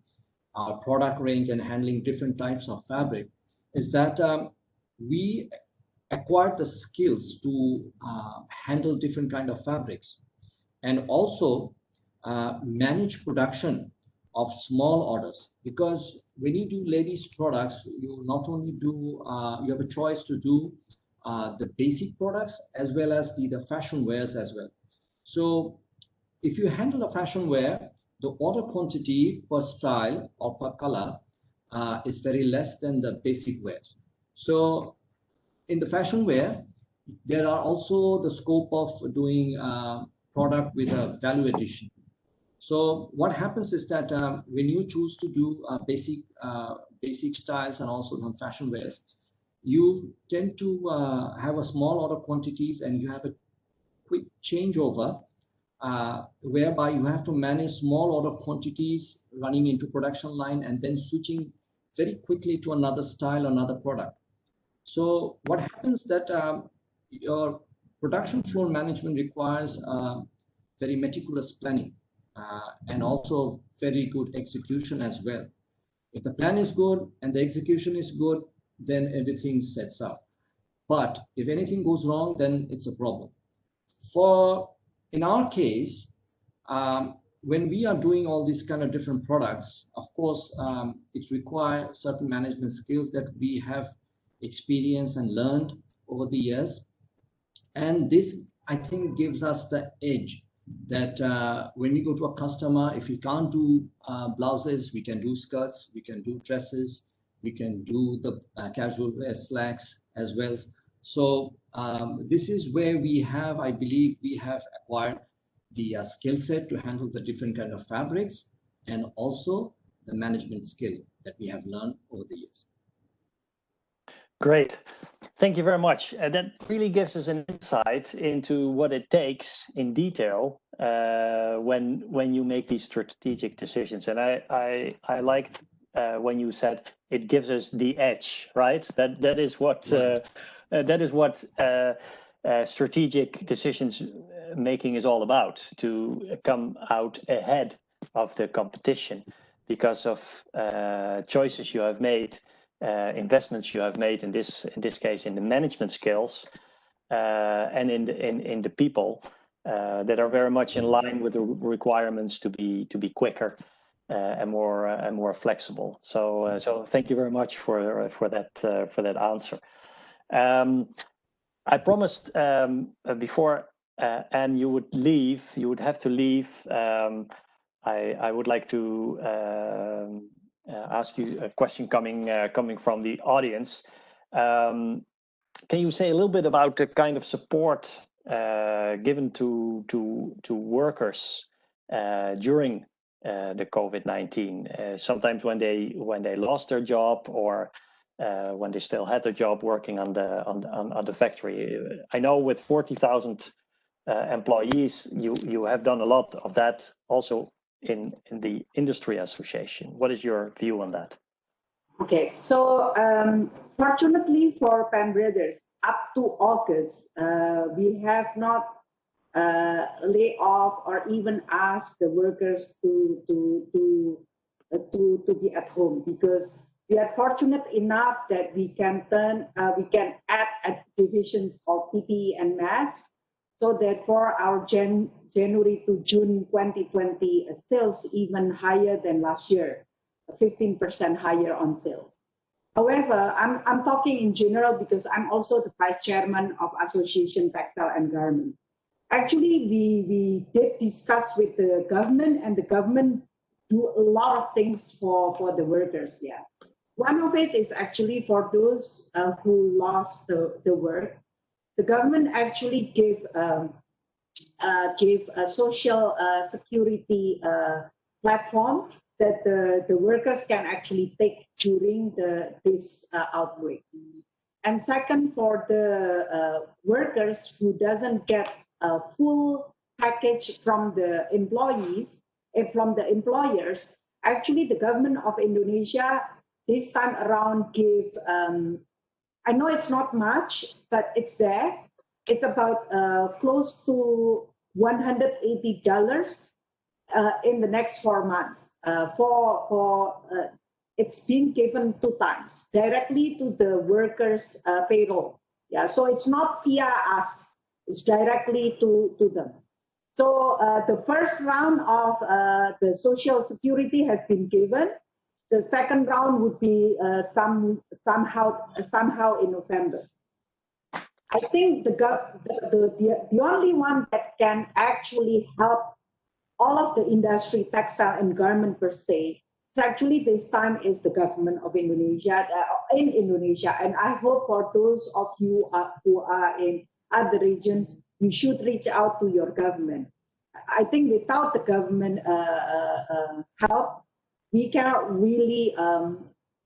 our product range and handling different types of fabric, is that we acquired the skills to handle different kind of fabrics, and also manage production of small orders. Because when you do ladies products, you not only do, you have a choice to do the basic products as well as the fashion wears as well. So if you handle a fashion wear, the order quantity per style or per color is very less than the basic wears. So in the fashion wear, there are also the scope of doing product with a value addition. So what happens is that when you choose to do basic styles and also some fashion wears, you tend to have a small order quantities, and you have a quick changeover whereby you have to manage small order quantities running into production line and then switching very quickly to another style, another product. So what happens that your production floor management requires very meticulous planning and also very good execution as well. If the plan is good and the execution is good, then everything sets up. But if anything goes wrong, then it's a problem. In our case, when we are doing all these kind of different products, of course, it requires certain management skills that we have experienced and learned over the years. And this, I think, gives us the edge that when we go to a customer, if we can't do blouses, we can do skirts, we can do dresses, we can do the casual wear slacks as well. So this is where we have, I believe, we have acquired the skill set to handle the different kind of fabrics, and also the management skill that we have learned over the years. Great. Thank you very much. That really gives us an insight into what it takes in detail when you make these strategic decisions. And I liked when you said it gives us the edge, right? That is what strategic decisions making is all about, to come out ahead of the competition because of choices you have made. Investments you have made in this case in the management skills and in the people that are very much in line with the requirements to be quicker and more flexible. So thank you very much for that answer. I promised before Anne you would have to leave. I would like to ask you a question coming from the audience. Can you say a little bit about the kind of support given to workers during the COVID-19? Sometimes when they lost their job, or when they still had their job working on the factory. I know with 40,000 employees, you have done a lot of that also in the industry association. What is your view on that? Okay, so fortunately for Pan Brothers, up to August, we have not laid off or even asked the workers to be at home, because we are fortunate enough that we can add divisions of PPE and masks. So therefore, our January to June 2020 sales even higher than last year, 15% higher on sales. However, I'm talking in general because I'm also the vice chairman of Association Textile and Garment. Actually, we did discuss with the government, and the government do a lot of things for the workers. Yeah, one of it is actually for those who lost the work. the government actually gave a social security platform that the workers can actually take during this outbreak. And second, for the workers who doesn't get a full package from the employees, from the employers, actually the government of Indonesia this time around gave, I know it's not much, but it's there. It's about close to $180 in the next 4 months. It's been given 2 times directly to the workers' payroll. Yeah, so it's not via us; it's directly to them. So the first round of the Social Security has been given. The second round would be somehow in November. I think the only one that can actually help all of the industry, textile and garment per se, so actually this time is the government of Indonesia, in Indonesia. And I hope for those of you who are in other region, you should reach out to your government. I think without the government help, we cannot really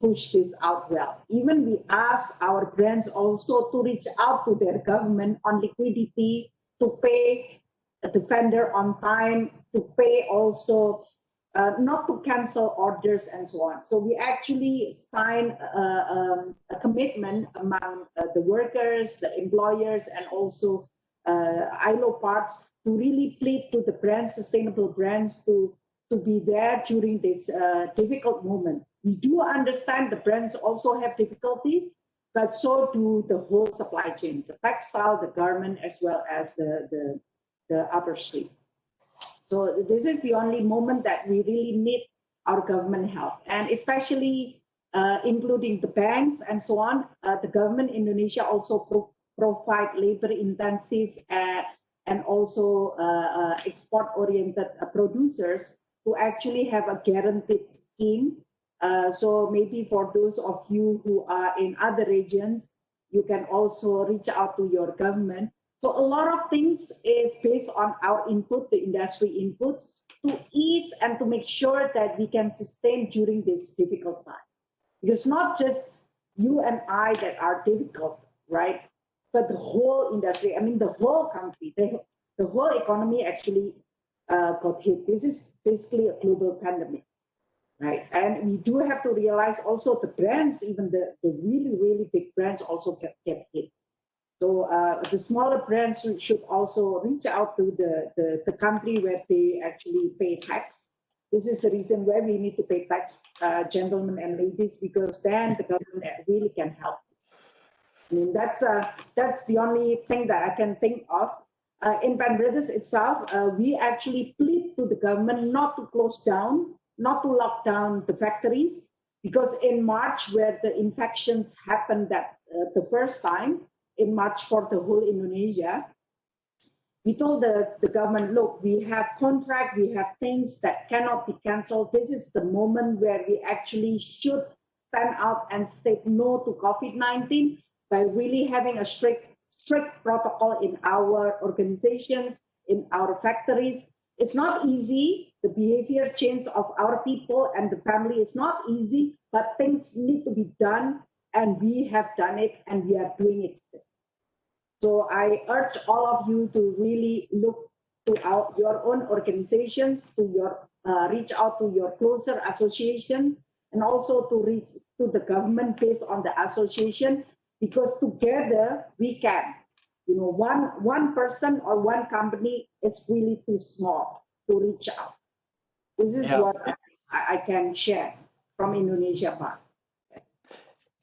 push this out well. Even we ask our brands also to reach out to their government on liquidity, to pay the vendor on time, to pay also, not to cancel orders and so on. So we actually sign a commitment among the workers, the employers, and also ILO parts to really plead to the brands, sustainable brands, to be there during this difficult moment. We do understand the brands also have difficulties, but so do the whole supply chain, the textile, the garment, as well as the upstream. So this is the only moment that we really need our government help, and especially including the banks and so on. The government in Indonesia also provide labor-intensive and also export-oriented producers to actually have a guaranteed scheme. So maybe for those of you who are in other regions, you can also reach out to your government. So a lot of things is based on our input, the industry inputs, to ease and to make sure that we can sustain during this difficult time. Because not just you and I that are difficult, right? But the whole industry, I mean the whole country, the whole economy actually got hit. This is basically a global pandemic, right? And we do have to realize also the brands, even the really, really big brands also get hit. So the smaller brands should also reach out to the country where they actually pay tax. This is the reason why we need to pay tax, gentlemen and ladies, because then the government really can help. I mean, that's the only thing that I can think of. In Bangladesh itself, we actually plead to the government not to close down, not to lock down the factories, because in March, where the infections happened the first time, in March for the whole Indonesia, we told the government, look, we have contract, we have things that cannot be canceled. This is the moment where we actually should stand out and say no to COVID-19 by really having a strict protocol in our organizations, in our factories. It's not easy. The behavior change of our people and the family is not easy, but things need to be done, and we have done it, and we are doing it still. So I urge all of you to really look to your own organizations, to reach out to your closer associations, and also to reach to the government based on the association, because together we can. You know, one person or one company is really too small to reach out. This is what I can share from Indonesia part.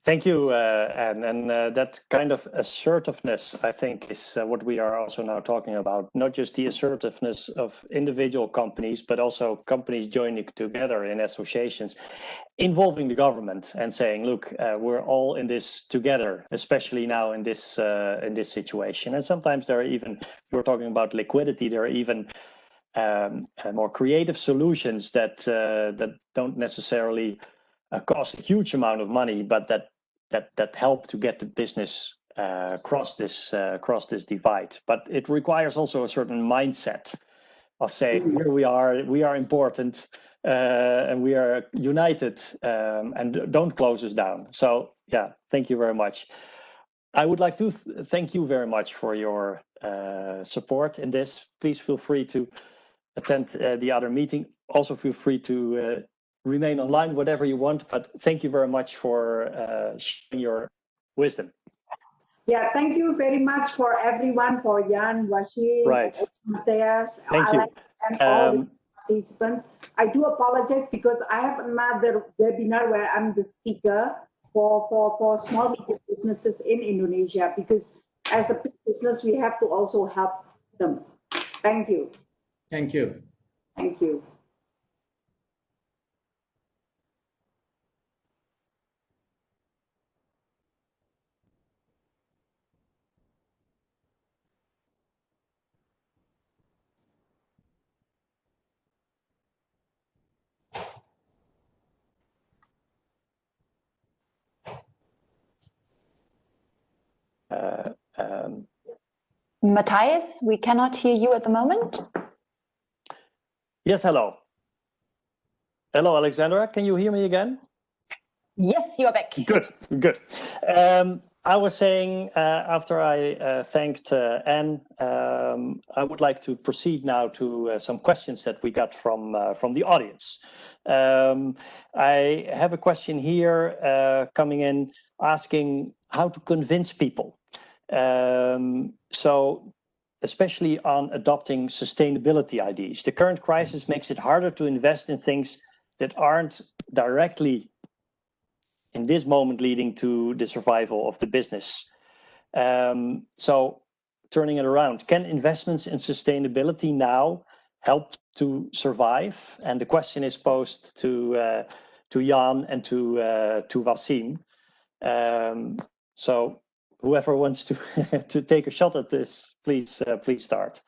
Thank you, Anne. And that kind of assertiveness, I think, is what we are also now talking about. Not just the assertiveness of individual companies, but also companies joining together in associations, involving the government and saying, look, we're all in this together, especially now in this situation. And sometimes there are even, you're talking about liquidity, there are even more creative solutions that don't necessarily cost a huge amount of money, but that help to get the business cross this divide. But it requires also a certain mindset of saying, here we are important, and we are united, and don't close us down. So yeah, thank you very much. I would like to thank you very much for your support in this. Please feel free to attend the other meeting. Also feel free to remain online, whatever you want, but thank you very much for sharing your wisdom. Yeah, thank you very much for everyone, for Jan, Washim, right. Matthias, thank Alex, you. and all the participants. I do apologize because I have another webinar where I'm the speaker for small medium businesses in Indonesia, because as a big business, we have to also help them. Thank you. Thank you. Thank you. Matthias, we cannot hear you at the moment. Yes, hello. Hello, Alexandra. Can you hear me again? Yes, you're back. Good, good. I was saying, after I thanked Anne, I would like to proceed now to some questions that we got from the audience. I have a question here coming in asking how to convince people. So, especially on adopting sustainability ideas. The current crisis makes it harder to invest in things that aren't directly in this moment leading to the survival of the business. So turning it around, can investments in sustainability now help to survive? And the question is posed to Jan and to Wasim. So whoever wants to to take a shot at this, please start.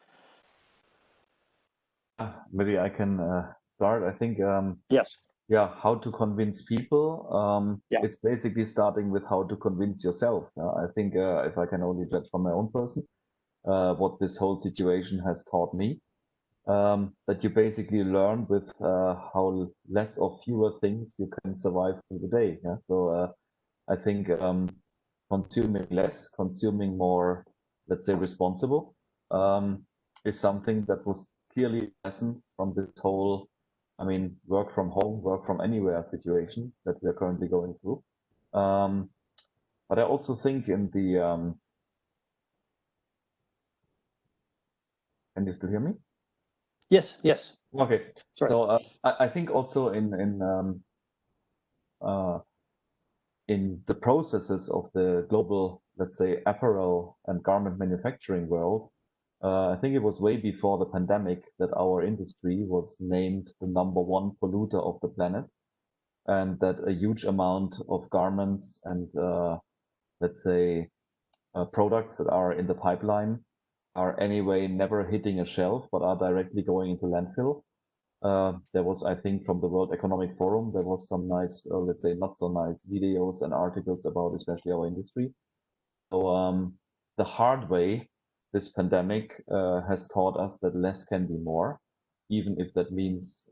Maybe I can start. I think yes. Yeah, how to convince people. It's basically starting with how to convince yourself. I think if I can only judge from my own person, what this whole situation has taught me, that you basically learn with how less or fewer things you can survive through the day. Yeah? So I think consuming less, consuming more, let's say, responsible, is something that was clearly a lesson from this whole, I mean, work from home, work from anywhere situation that we are currently going through. But I also think in the, can you still hear me? Yes, yes. Okay. Sorry. So I think also in the processes of the global, let's say, apparel and garment manufacturing world, I think it was way before the pandemic that our industry was named the #1 polluter of the planet, and that a huge amount of garments and, let's say, products that are in the pipeline are anyway never hitting a shelf, but are directly going into landfill. There was, I think, from the World Economic Forum, there was some nice, let's say, not so nice videos and articles about especially our industry. So the hard way, this pandemic has taught us that less can be more, even if that means,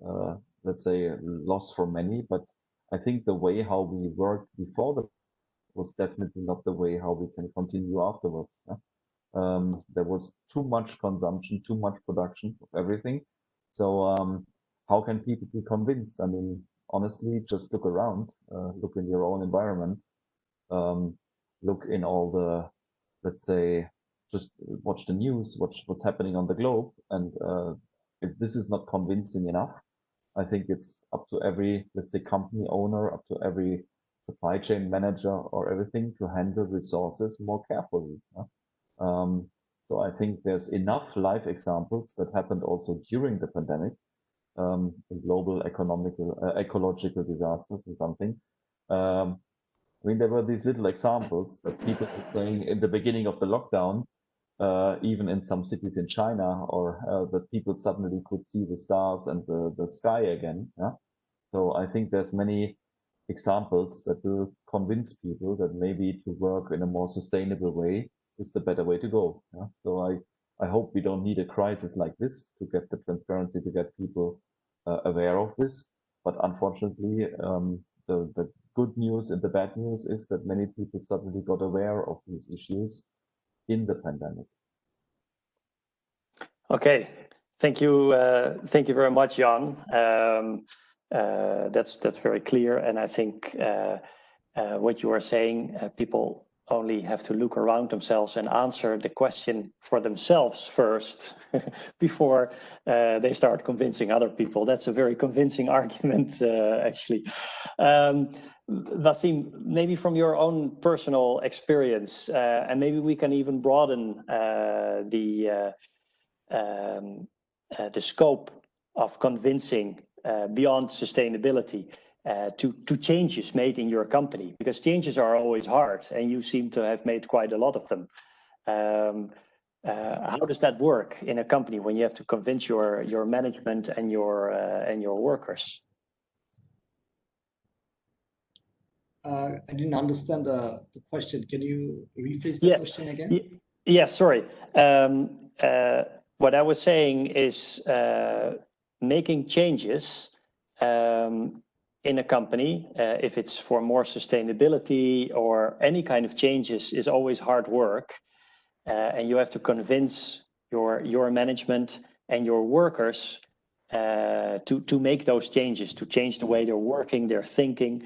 let's say, loss for many. But I think the way how we worked before that was definitely not the way how we can continue afterwards. Yeah? There was too much consumption, too much production of everything. So how can people be convinced? I mean, honestly, just look around, look in your own environment, look in all the, let's say, just watch the news, watch what's happening on the globe. And if this is not convincing enough, I think it's up to every, let's say, company owner, up to every supply chain manager or everything to handle resources more carefully. So I think there's enough live examples that happened also during the pandemic, in global ecological disasters and something. I mean, there were these little examples that people were saying in the beginning of the lockdown, even in some cities in China, or that people suddenly could see the stars and the sky again. Yeah? So I think there's many examples that will convince people that maybe to work in a more sustainable way is the better way to go. Yeah? So I hope we don't need a crisis like this to get the transparency, to get people aware of this. But unfortunately, the good news and the bad news is that many people suddenly got aware of these issues in the pandemic. Okay, thank you very much, Jan. That's very clear, and I think what you are saying, people only have to look around themselves and answer the question for themselves first before they start convincing other people. That's a very convincing argument, actually. Wasim, maybe from your own personal experience, and maybe we can even broaden the scope of convincing beyond sustainability to changes made in your company, because changes are always hard, and you seem to have made quite a lot of them. How does that work in a company when you have to convince your management and your workers? I didn't understand the question. Can you rephrase the question again? Yes, sorry. What I was saying is making changes in a company, if it's for more sustainability or any kind of changes, is always hard work. And you have to convince your management and your workers to make those changes, to change the way they're working, they're thinking.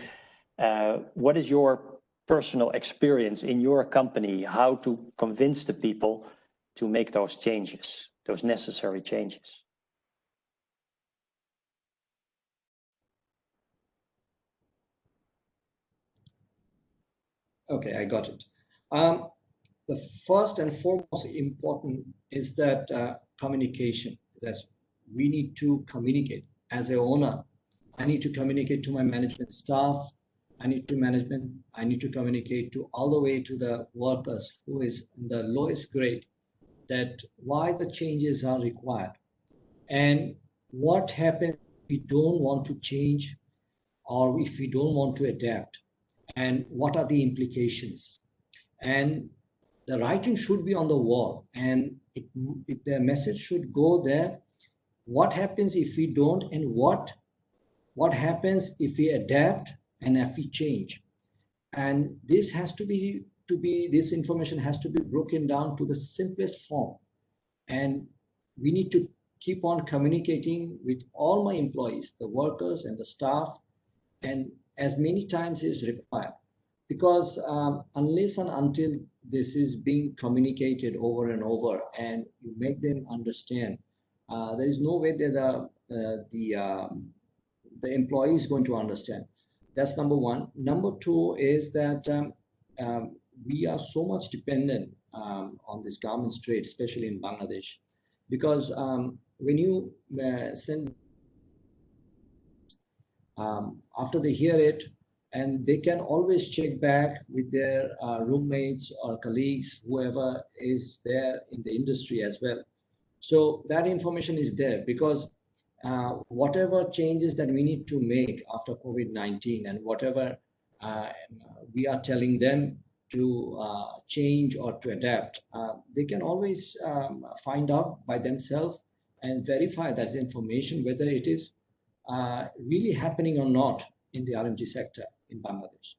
What is your personal experience in your company, how to convince the people to make those changes, those necessary changes? Okay, I got it. The first and foremost important is that communication. That's, we need to communicate. As an owner, I need to communicate to my management staff. I need to communicate to all the way to the workers who is in the lowest grade, that why the changes are required and what happens if we don't want to change or if we don't want to adapt, and what are the implications. And the writing should be on the wall, and the message should go there. What happens if we don't, and what happens if we adapt and if we change. And this has to be this information has to be broken down to the simplest form. And we need to keep on communicating with all my employees, the workers and the staff, and as many times is required. Because unless and until this is being communicated over and over and you make them understand, there is no way that the employee is going to understand. That's number one. Number two is that we are so much dependent on this garments trade, especially in Bangladesh, because when you send, after they hear it, and they can always check back with their roommates or colleagues, whoever is there in the industry as well. So that information is there, because whatever changes that we need to make after COVID-19 and whatever we are telling them to change or to adapt, they can always find out by themselves and verify that information, whether it is really happening or not in the RMG sector in Bangladesh.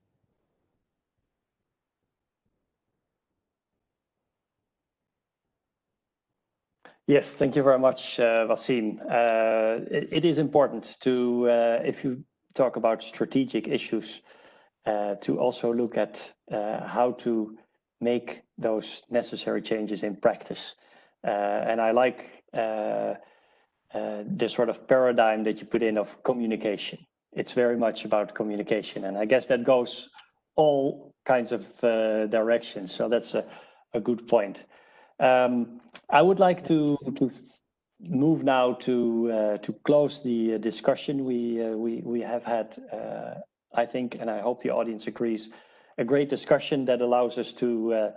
Yes, thank you very much, Wasim. It is important to, if you talk about strategic issues, to also look at how to make those necessary changes in practice. And I like this sort of paradigm that you put in of communication. It's very much about communication, and I guess that goes all kinds of directions. So that's a good point. I would like to move now to close the discussion. We have had, I think, and I hope the audience agrees, a great discussion that allows us to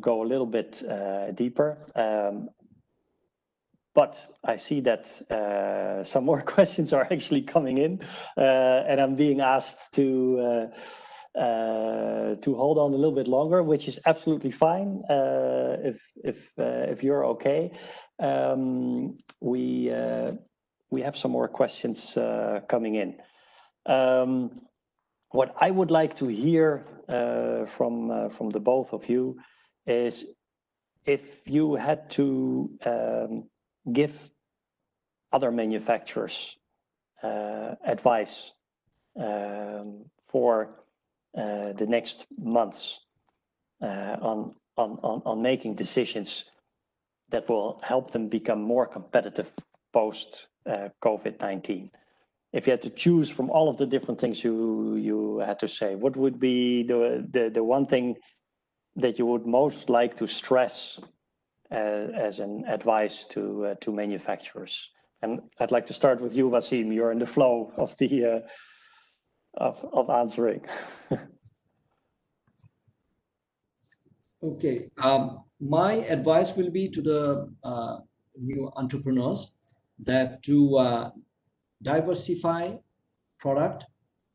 go a little bit deeper. but I see that some more questions are actually coming in, and I'm being asked to hold on a little bit longer, which is absolutely fine. If you're okay, we have some more questions coming in. What I would like to hear from the both of you is, if you had to give other manufacturers advice for the next months on making decisions that will help them become more competitive post COVID-19. If you had to choose from all of the different things you had to say, what would be the one thing that you would most like to stress as an advice to manufacturers? And I'd like to start with you, Wasim. You're in the flow of the of answering. Okay, my advice will be to the new entrepreneurs that to diversify product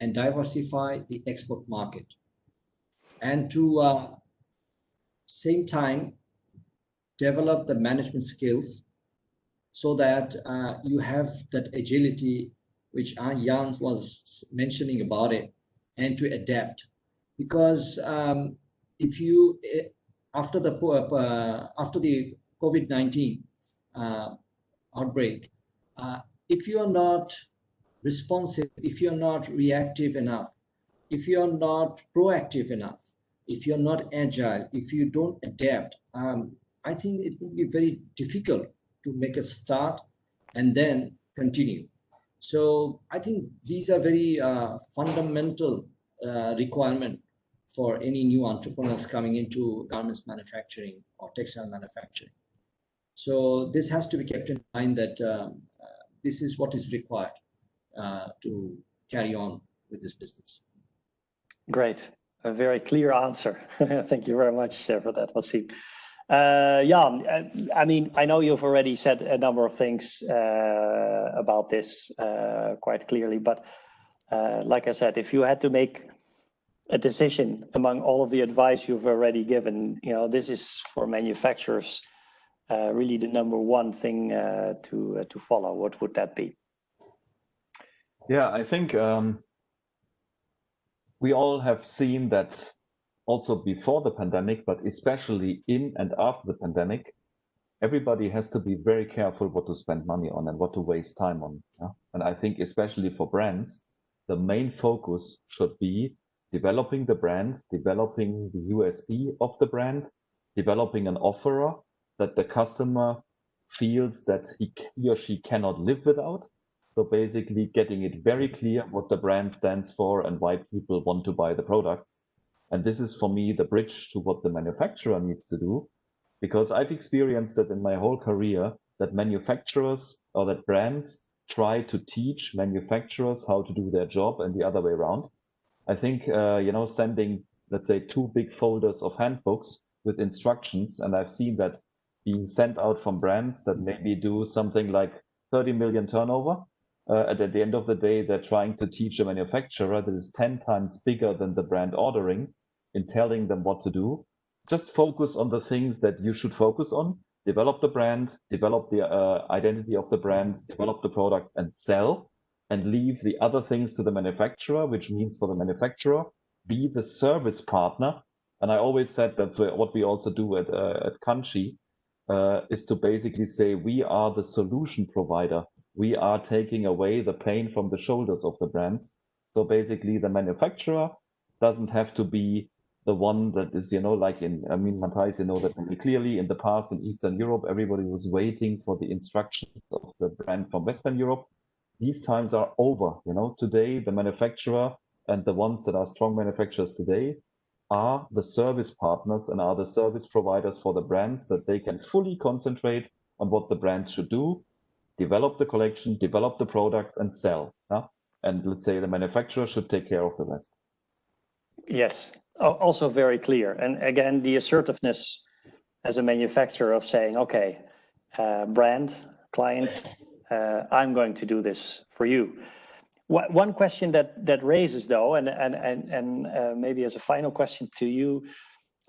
and diversify the export market, and to same time develop the management skills so that you have that agility which Jan was mentioning about it, and to adapt. Because if you after the COVID-19 outbreak, if you are not responsive, if you're not reactive enough, if you're not proactive enough, if you're not agile, if you don't adapt, I think it will be very difficult to make a start and then continue. So I think these are very fundamental requirement for any new entrepreneurs coming into garments manufacturing or textile manufacturing. So this has to be kept in mind, that this is what is required to carry on with this business. Great, a very clear answer. Thank you very much for that, Wasim. Jan, I mean, I know you've already said a number of things about this quite clearly, but like I said, if you had to make a decision among all of the advice you've already given, you know, this is for manufacturers really the number one thing to follow, what would that be? Yeah, I think we all have seen that also before the pandemic, but especially in and after the pandemic, everybody has to be very careful what to spend money on and what to waste time on. Yeah? And I think especially for brands, the main focus should be developing the brand, developing the USP of the brand, developing an offerer that the customer feels that he or she cannot live without. So basically getting it very clear what the brand stands for and why people want to buy the products. And this is for me the bridge to what the manufacturer needs to do, because I've experienced that in my whole career, that manufacturers or that brands try to teach manufacturers how to do their job and the other way around. I think, you know, sending, let's say, 2 big folders of handbooks with instructions, and I've seen that being sent out from brands that maybe do something like 30 million turnover. And at the end of the day, they're trying to teach a manufacturer that is 10 times bigger than the brand ordering in telling them what to do. Just focus on the things that you should focus on. Develop the brand, develop the identity of the brand, develop the product and sell, and leave the other things to the manufacturer, which means for the manufacturer, be the service partner. And I always said that what we also do at Kanchi is to basically say, we are the solution provider. We are taking away the pain from the shoulders of the brands. So basically the manufacturer doesn't have to be the one that is, you know, like in, I mean, Matthijs, you know that very clearly in the past in Eastern Europe, everybody was waiting for the instructions of the brand from Western Europe. These times are over, you know. Today, the manufacturer and the ones that are strong manufacturers today are the service partners and are the service providers for the brands, that they can fully concentrate on what the brands should do, develop the collection, develop the products and sell. Yeah? And let's say the manufacturer should take care of the rest. Yes, also very clear. And again, the assertiveness as a manufacturer of saying, okay, brand, client, I'm going to do this for you. One question that raises though, and maybe as a final question to you,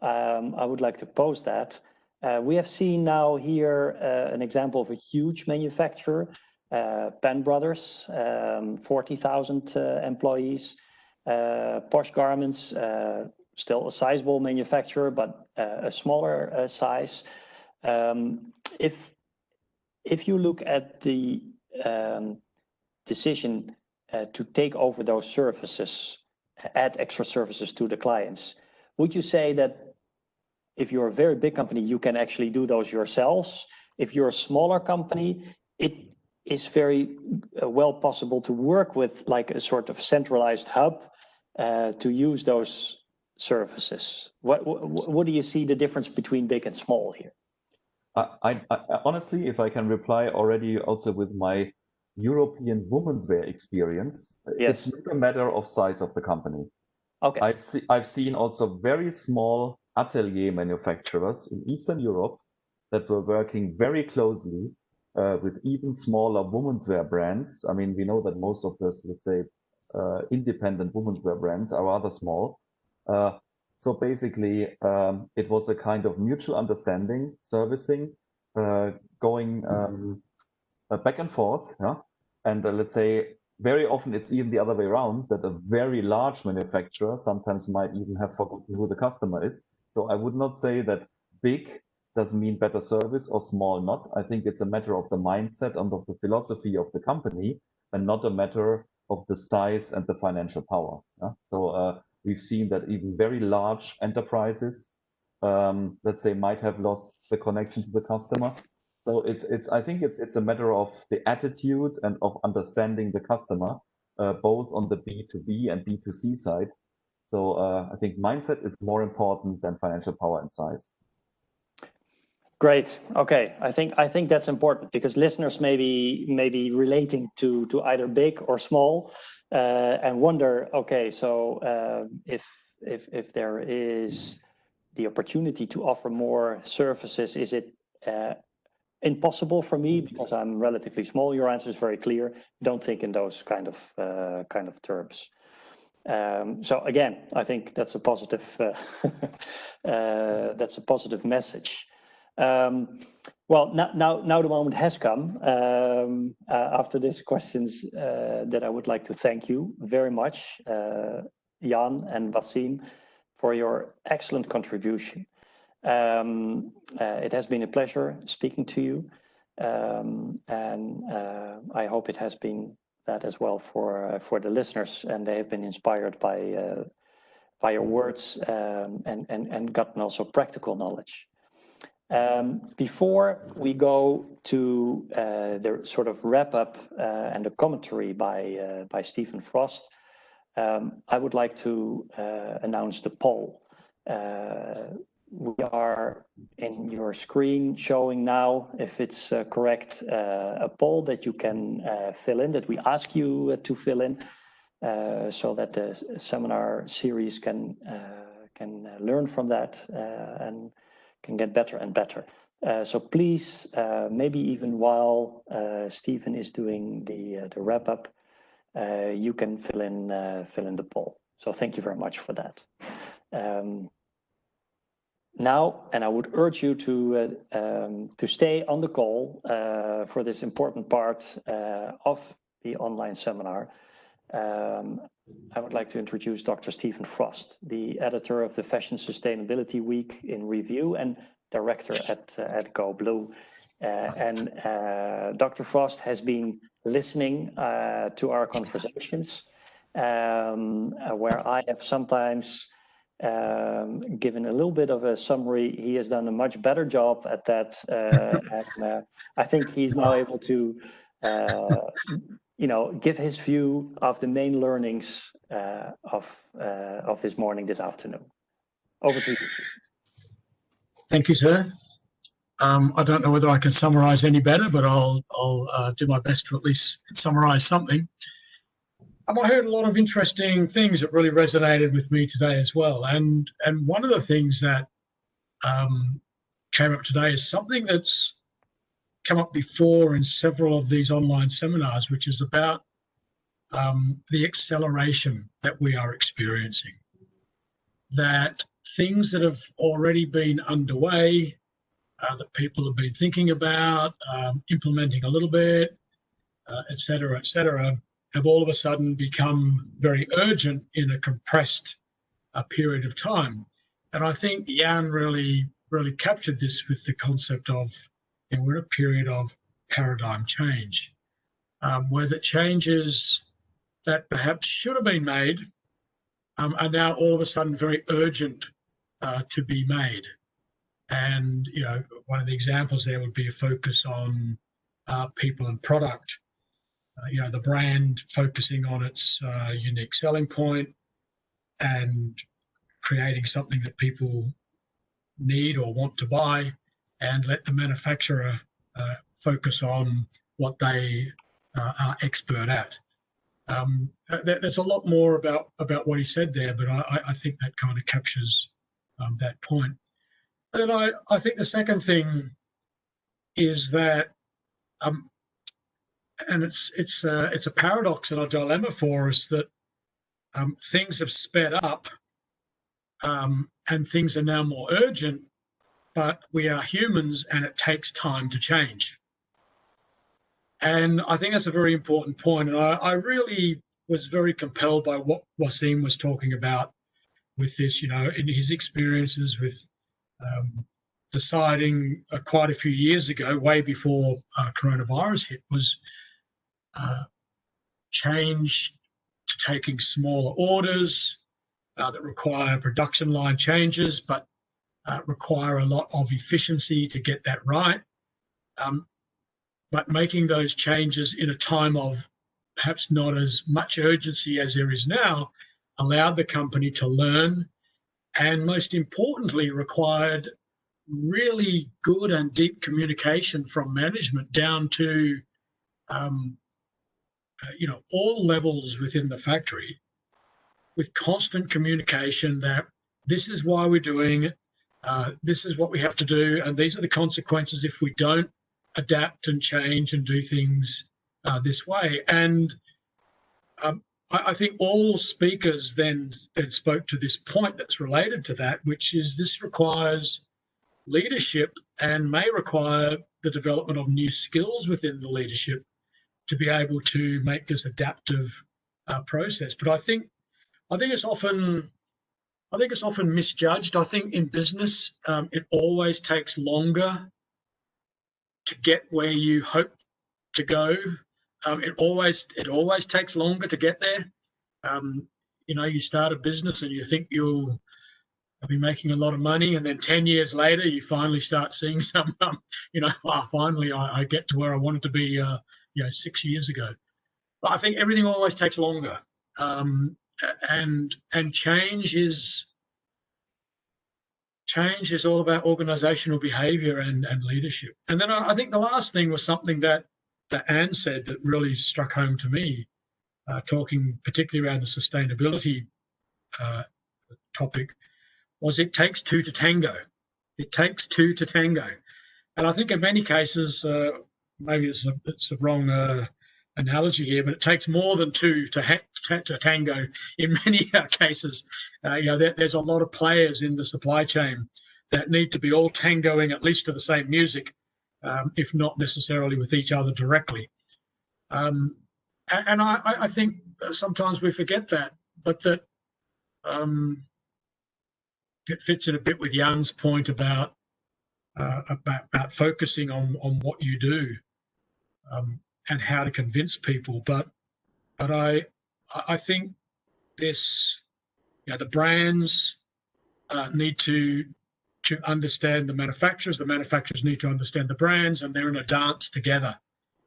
I would like to pose that. We have seen now here an example of a huge manufacturer, Penn Brothers, 40,000 employees, Posh Garments, still a sizable manufacturer, but a smaller size. If you look at the decision to take over those services, add extra services to the clients, would you say that if you're a very big company, you can actually do those yourselves? If you're a smaller company, it is very well possible to work with like a sort of centralized hub to use those services. What do you see the difference between big and small here? I honestly, if I can reply already also with my European women's wear experience, yes. It's not a matter of size of the company. Okay. I've seen also very small atelier manufacturers in Eastern Europe that were working very closely with even smaller women's wear brands. I mean, we know that most of those, let's say, independent women's wear brands are rather small. So basically, it was a kind of mutual understanding, servicing, going back and forth. Yeah? And let's say, very often it's even the other way around, that a very large manufacturer sometimes might even have forgotten who the customer is. So I would not say that big doesn't mean better service or small not. I think it's a matter of the mindset and of the philosophy of the company, and not a matter of the size and the financial power. Yeah? So we've seen that even very large enterprises, let's say, might have lost the connection to the customer. So I think it's a matter of the attitude and of understanding the customer, both on the B2B and B2C side. So I think mindset is more important than financial power and size. Great. Okay. I think that's important because listeners may be relating to either big or small and wonder, okay, so if there is the opportunity to offer more services, is it impossible for me because I'm relatively small? Your answer is very clear. Don't think in those kind of terms. So again, I think that's a positive message. Well, now the moment has come. After these questions, that I would like to thank you very much, Jan and Wasim, for your excellent contribution. It has been a pleasure speaking to you, and I hope it has been that as well for the listeners, and they have been inspired by your words and gotten also practical knowledge. Before we go to the sort of wrap up and the commentary by Stephen Frost, I would like to announce the poll. We are in your screen showing now, if it's correct, a poll that you can fill in, that we ask you to fill in, so that the seminar series can learn from that and can get better and better. So please, maybe even while Stephen is doing the wrap up, you can fill in the poll. So thank you very much for that. Now, and I would urge you to stay on the call for this important part of the online seminar. I would like to introduce Dr. Stephen Frost, the editor of the Fashion Sustainability Week in Review and director at Go Blue. And Dr. Frost has been listening to our conversations, where I have sometimes given a little bit of a summary. He has done a much better job at that, and I think he's now able to give his view of the main learnings of this morning, this afternoon. Over to you. Thank you, sir. I don't know whether I can summarize any better, but I'll do my best to at least summarize something. I heard a lot of interesting things that really resonated with me today as well. And one of the things that came up today is something that's come up before in several of these online seminars, which is about the acceleration that we are experiencing. That things that have already been underway, that people have been thinking about, implementing a little bit, et cetera, have all of a sudden become very urgent in a compressed period of time. And I think Jan really captured this with the concept of, you know, we're in a period of paradigm change, where the changes that perhaps should have been made are now all of a sudden very urgent to be made. And, you know, one of the examples there would be a focus on people and product. You know, the brand focusing on its unique selling point and creating something that people need or want to buy, and let the manufacturer focus on what they are expert at. There's a lot more about what he said there, but I think that kind of captures that point. And I think the second thing is that, and it's a paradox and a dilemma for us, that things have sped up and things are now more urgent, but we are humans and it takes time to change. And I think that's a very important point. And I really was very compelled by what Wasim was talking about with this, you know, in his experiences with deciding quite a few years ago, way before coronavirus hit, was change to taking smaller orders that require production line changes, but require a lot of efficiency to get that right. But making those changes in a time of perhaps not as much urgency as there is now allowed the company to learn, and most importantly, required really good and deep communication from management down to you know, all levels within the factory, with constant communication that this is why we're doing it, this is what we have to do, and these are the consequences if we don't adapt and change and do things this way. And I think all speakers then spoke to this point that's related to that, which is this requires leadership and may require the development of new skills within the leadership to be able to make this adaptive process. But I think it's often misjudged. I think in business, it always takes longer to get where you hope to go. It always takes longer to get there. You know, you start a business and you think you'll be making a lot of money, and then 10 years later, you finally start seeing some, you know, finally I get to where I wanted to be, you know, 6 years ago. But I think everything always takes longer, and change is all about organizational behavior and leadership. And then I think the last thing was something that Anne said that really struck home to me, talking particularly around the sustainability topic, was it takes two to tango. It takes two to tango. And I think in many cases, maybe it's a wrong analogy here, but it takes more than two to tango in many cases. You know, there's a lot of players in the supply chain that need to be all tangoing at least to the same music, if not necessarily with each other directly. And I think sometimes we forget that, but that it fits in a bit with Jan's point about focusing on what you do and how to convince people. But I think this, you know, the brands need to understand the manufacturers need to understand the brands, and they're in a dance together.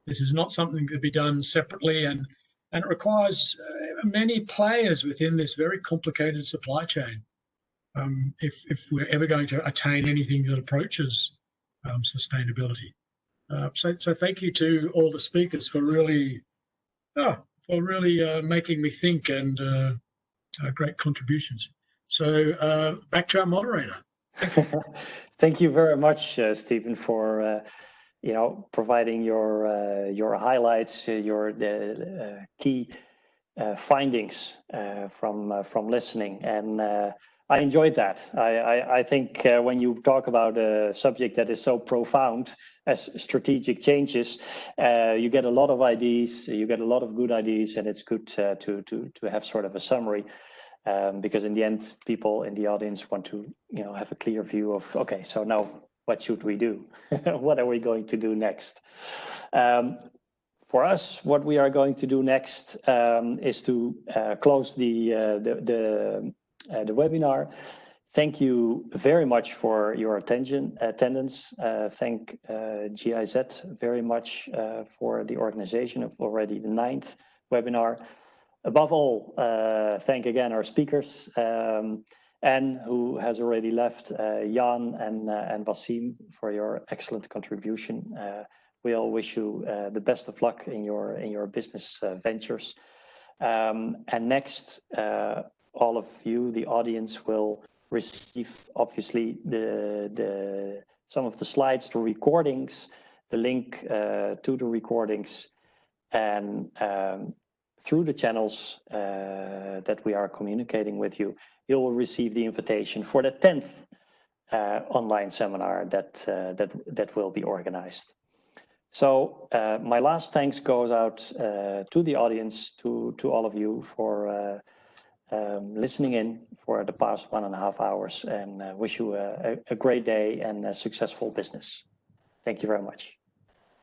This is not something that can be done separately, and it requires many players within this very complicated supply chain if we're ever going to attain anything that approaches sustainability. So thank you to all the speakers for really making me think, and great contributions. So back to our moderator. Thank you very much, Stephen, for providing your highlights, your key findings from listening, and I enjoyed that. I think when you talk about a subject that is so profound as strategic changes, you get a lot of ideas, you get a lot of good ideas, and it's good to have sort of a summary, because in the end, people in the audience want to have a clear view of, okay, so now what should we do? What are we going to do next? For us, what we are going to do next is to close the webinar. Thank you very much for your attendance. Thank GIZ very much for the organization of already the 9th webinar. Above all, thank again our speakers, and who has already left, Jan and Wasim, for your excellent contribution. We all wish you the best of luck in your business ventures. And next, all of you, the audience, will receive obviously some of the slides, the recordings, the link to the recordings, and through the channels that we are communicating with you, you will receive the invitation for the 10th online seminar that will be organized. So my last thanks goes out to the audience, to all of you for listening in for the past 1.5 hours, and wish you a great day and a successful business. Thank you very much.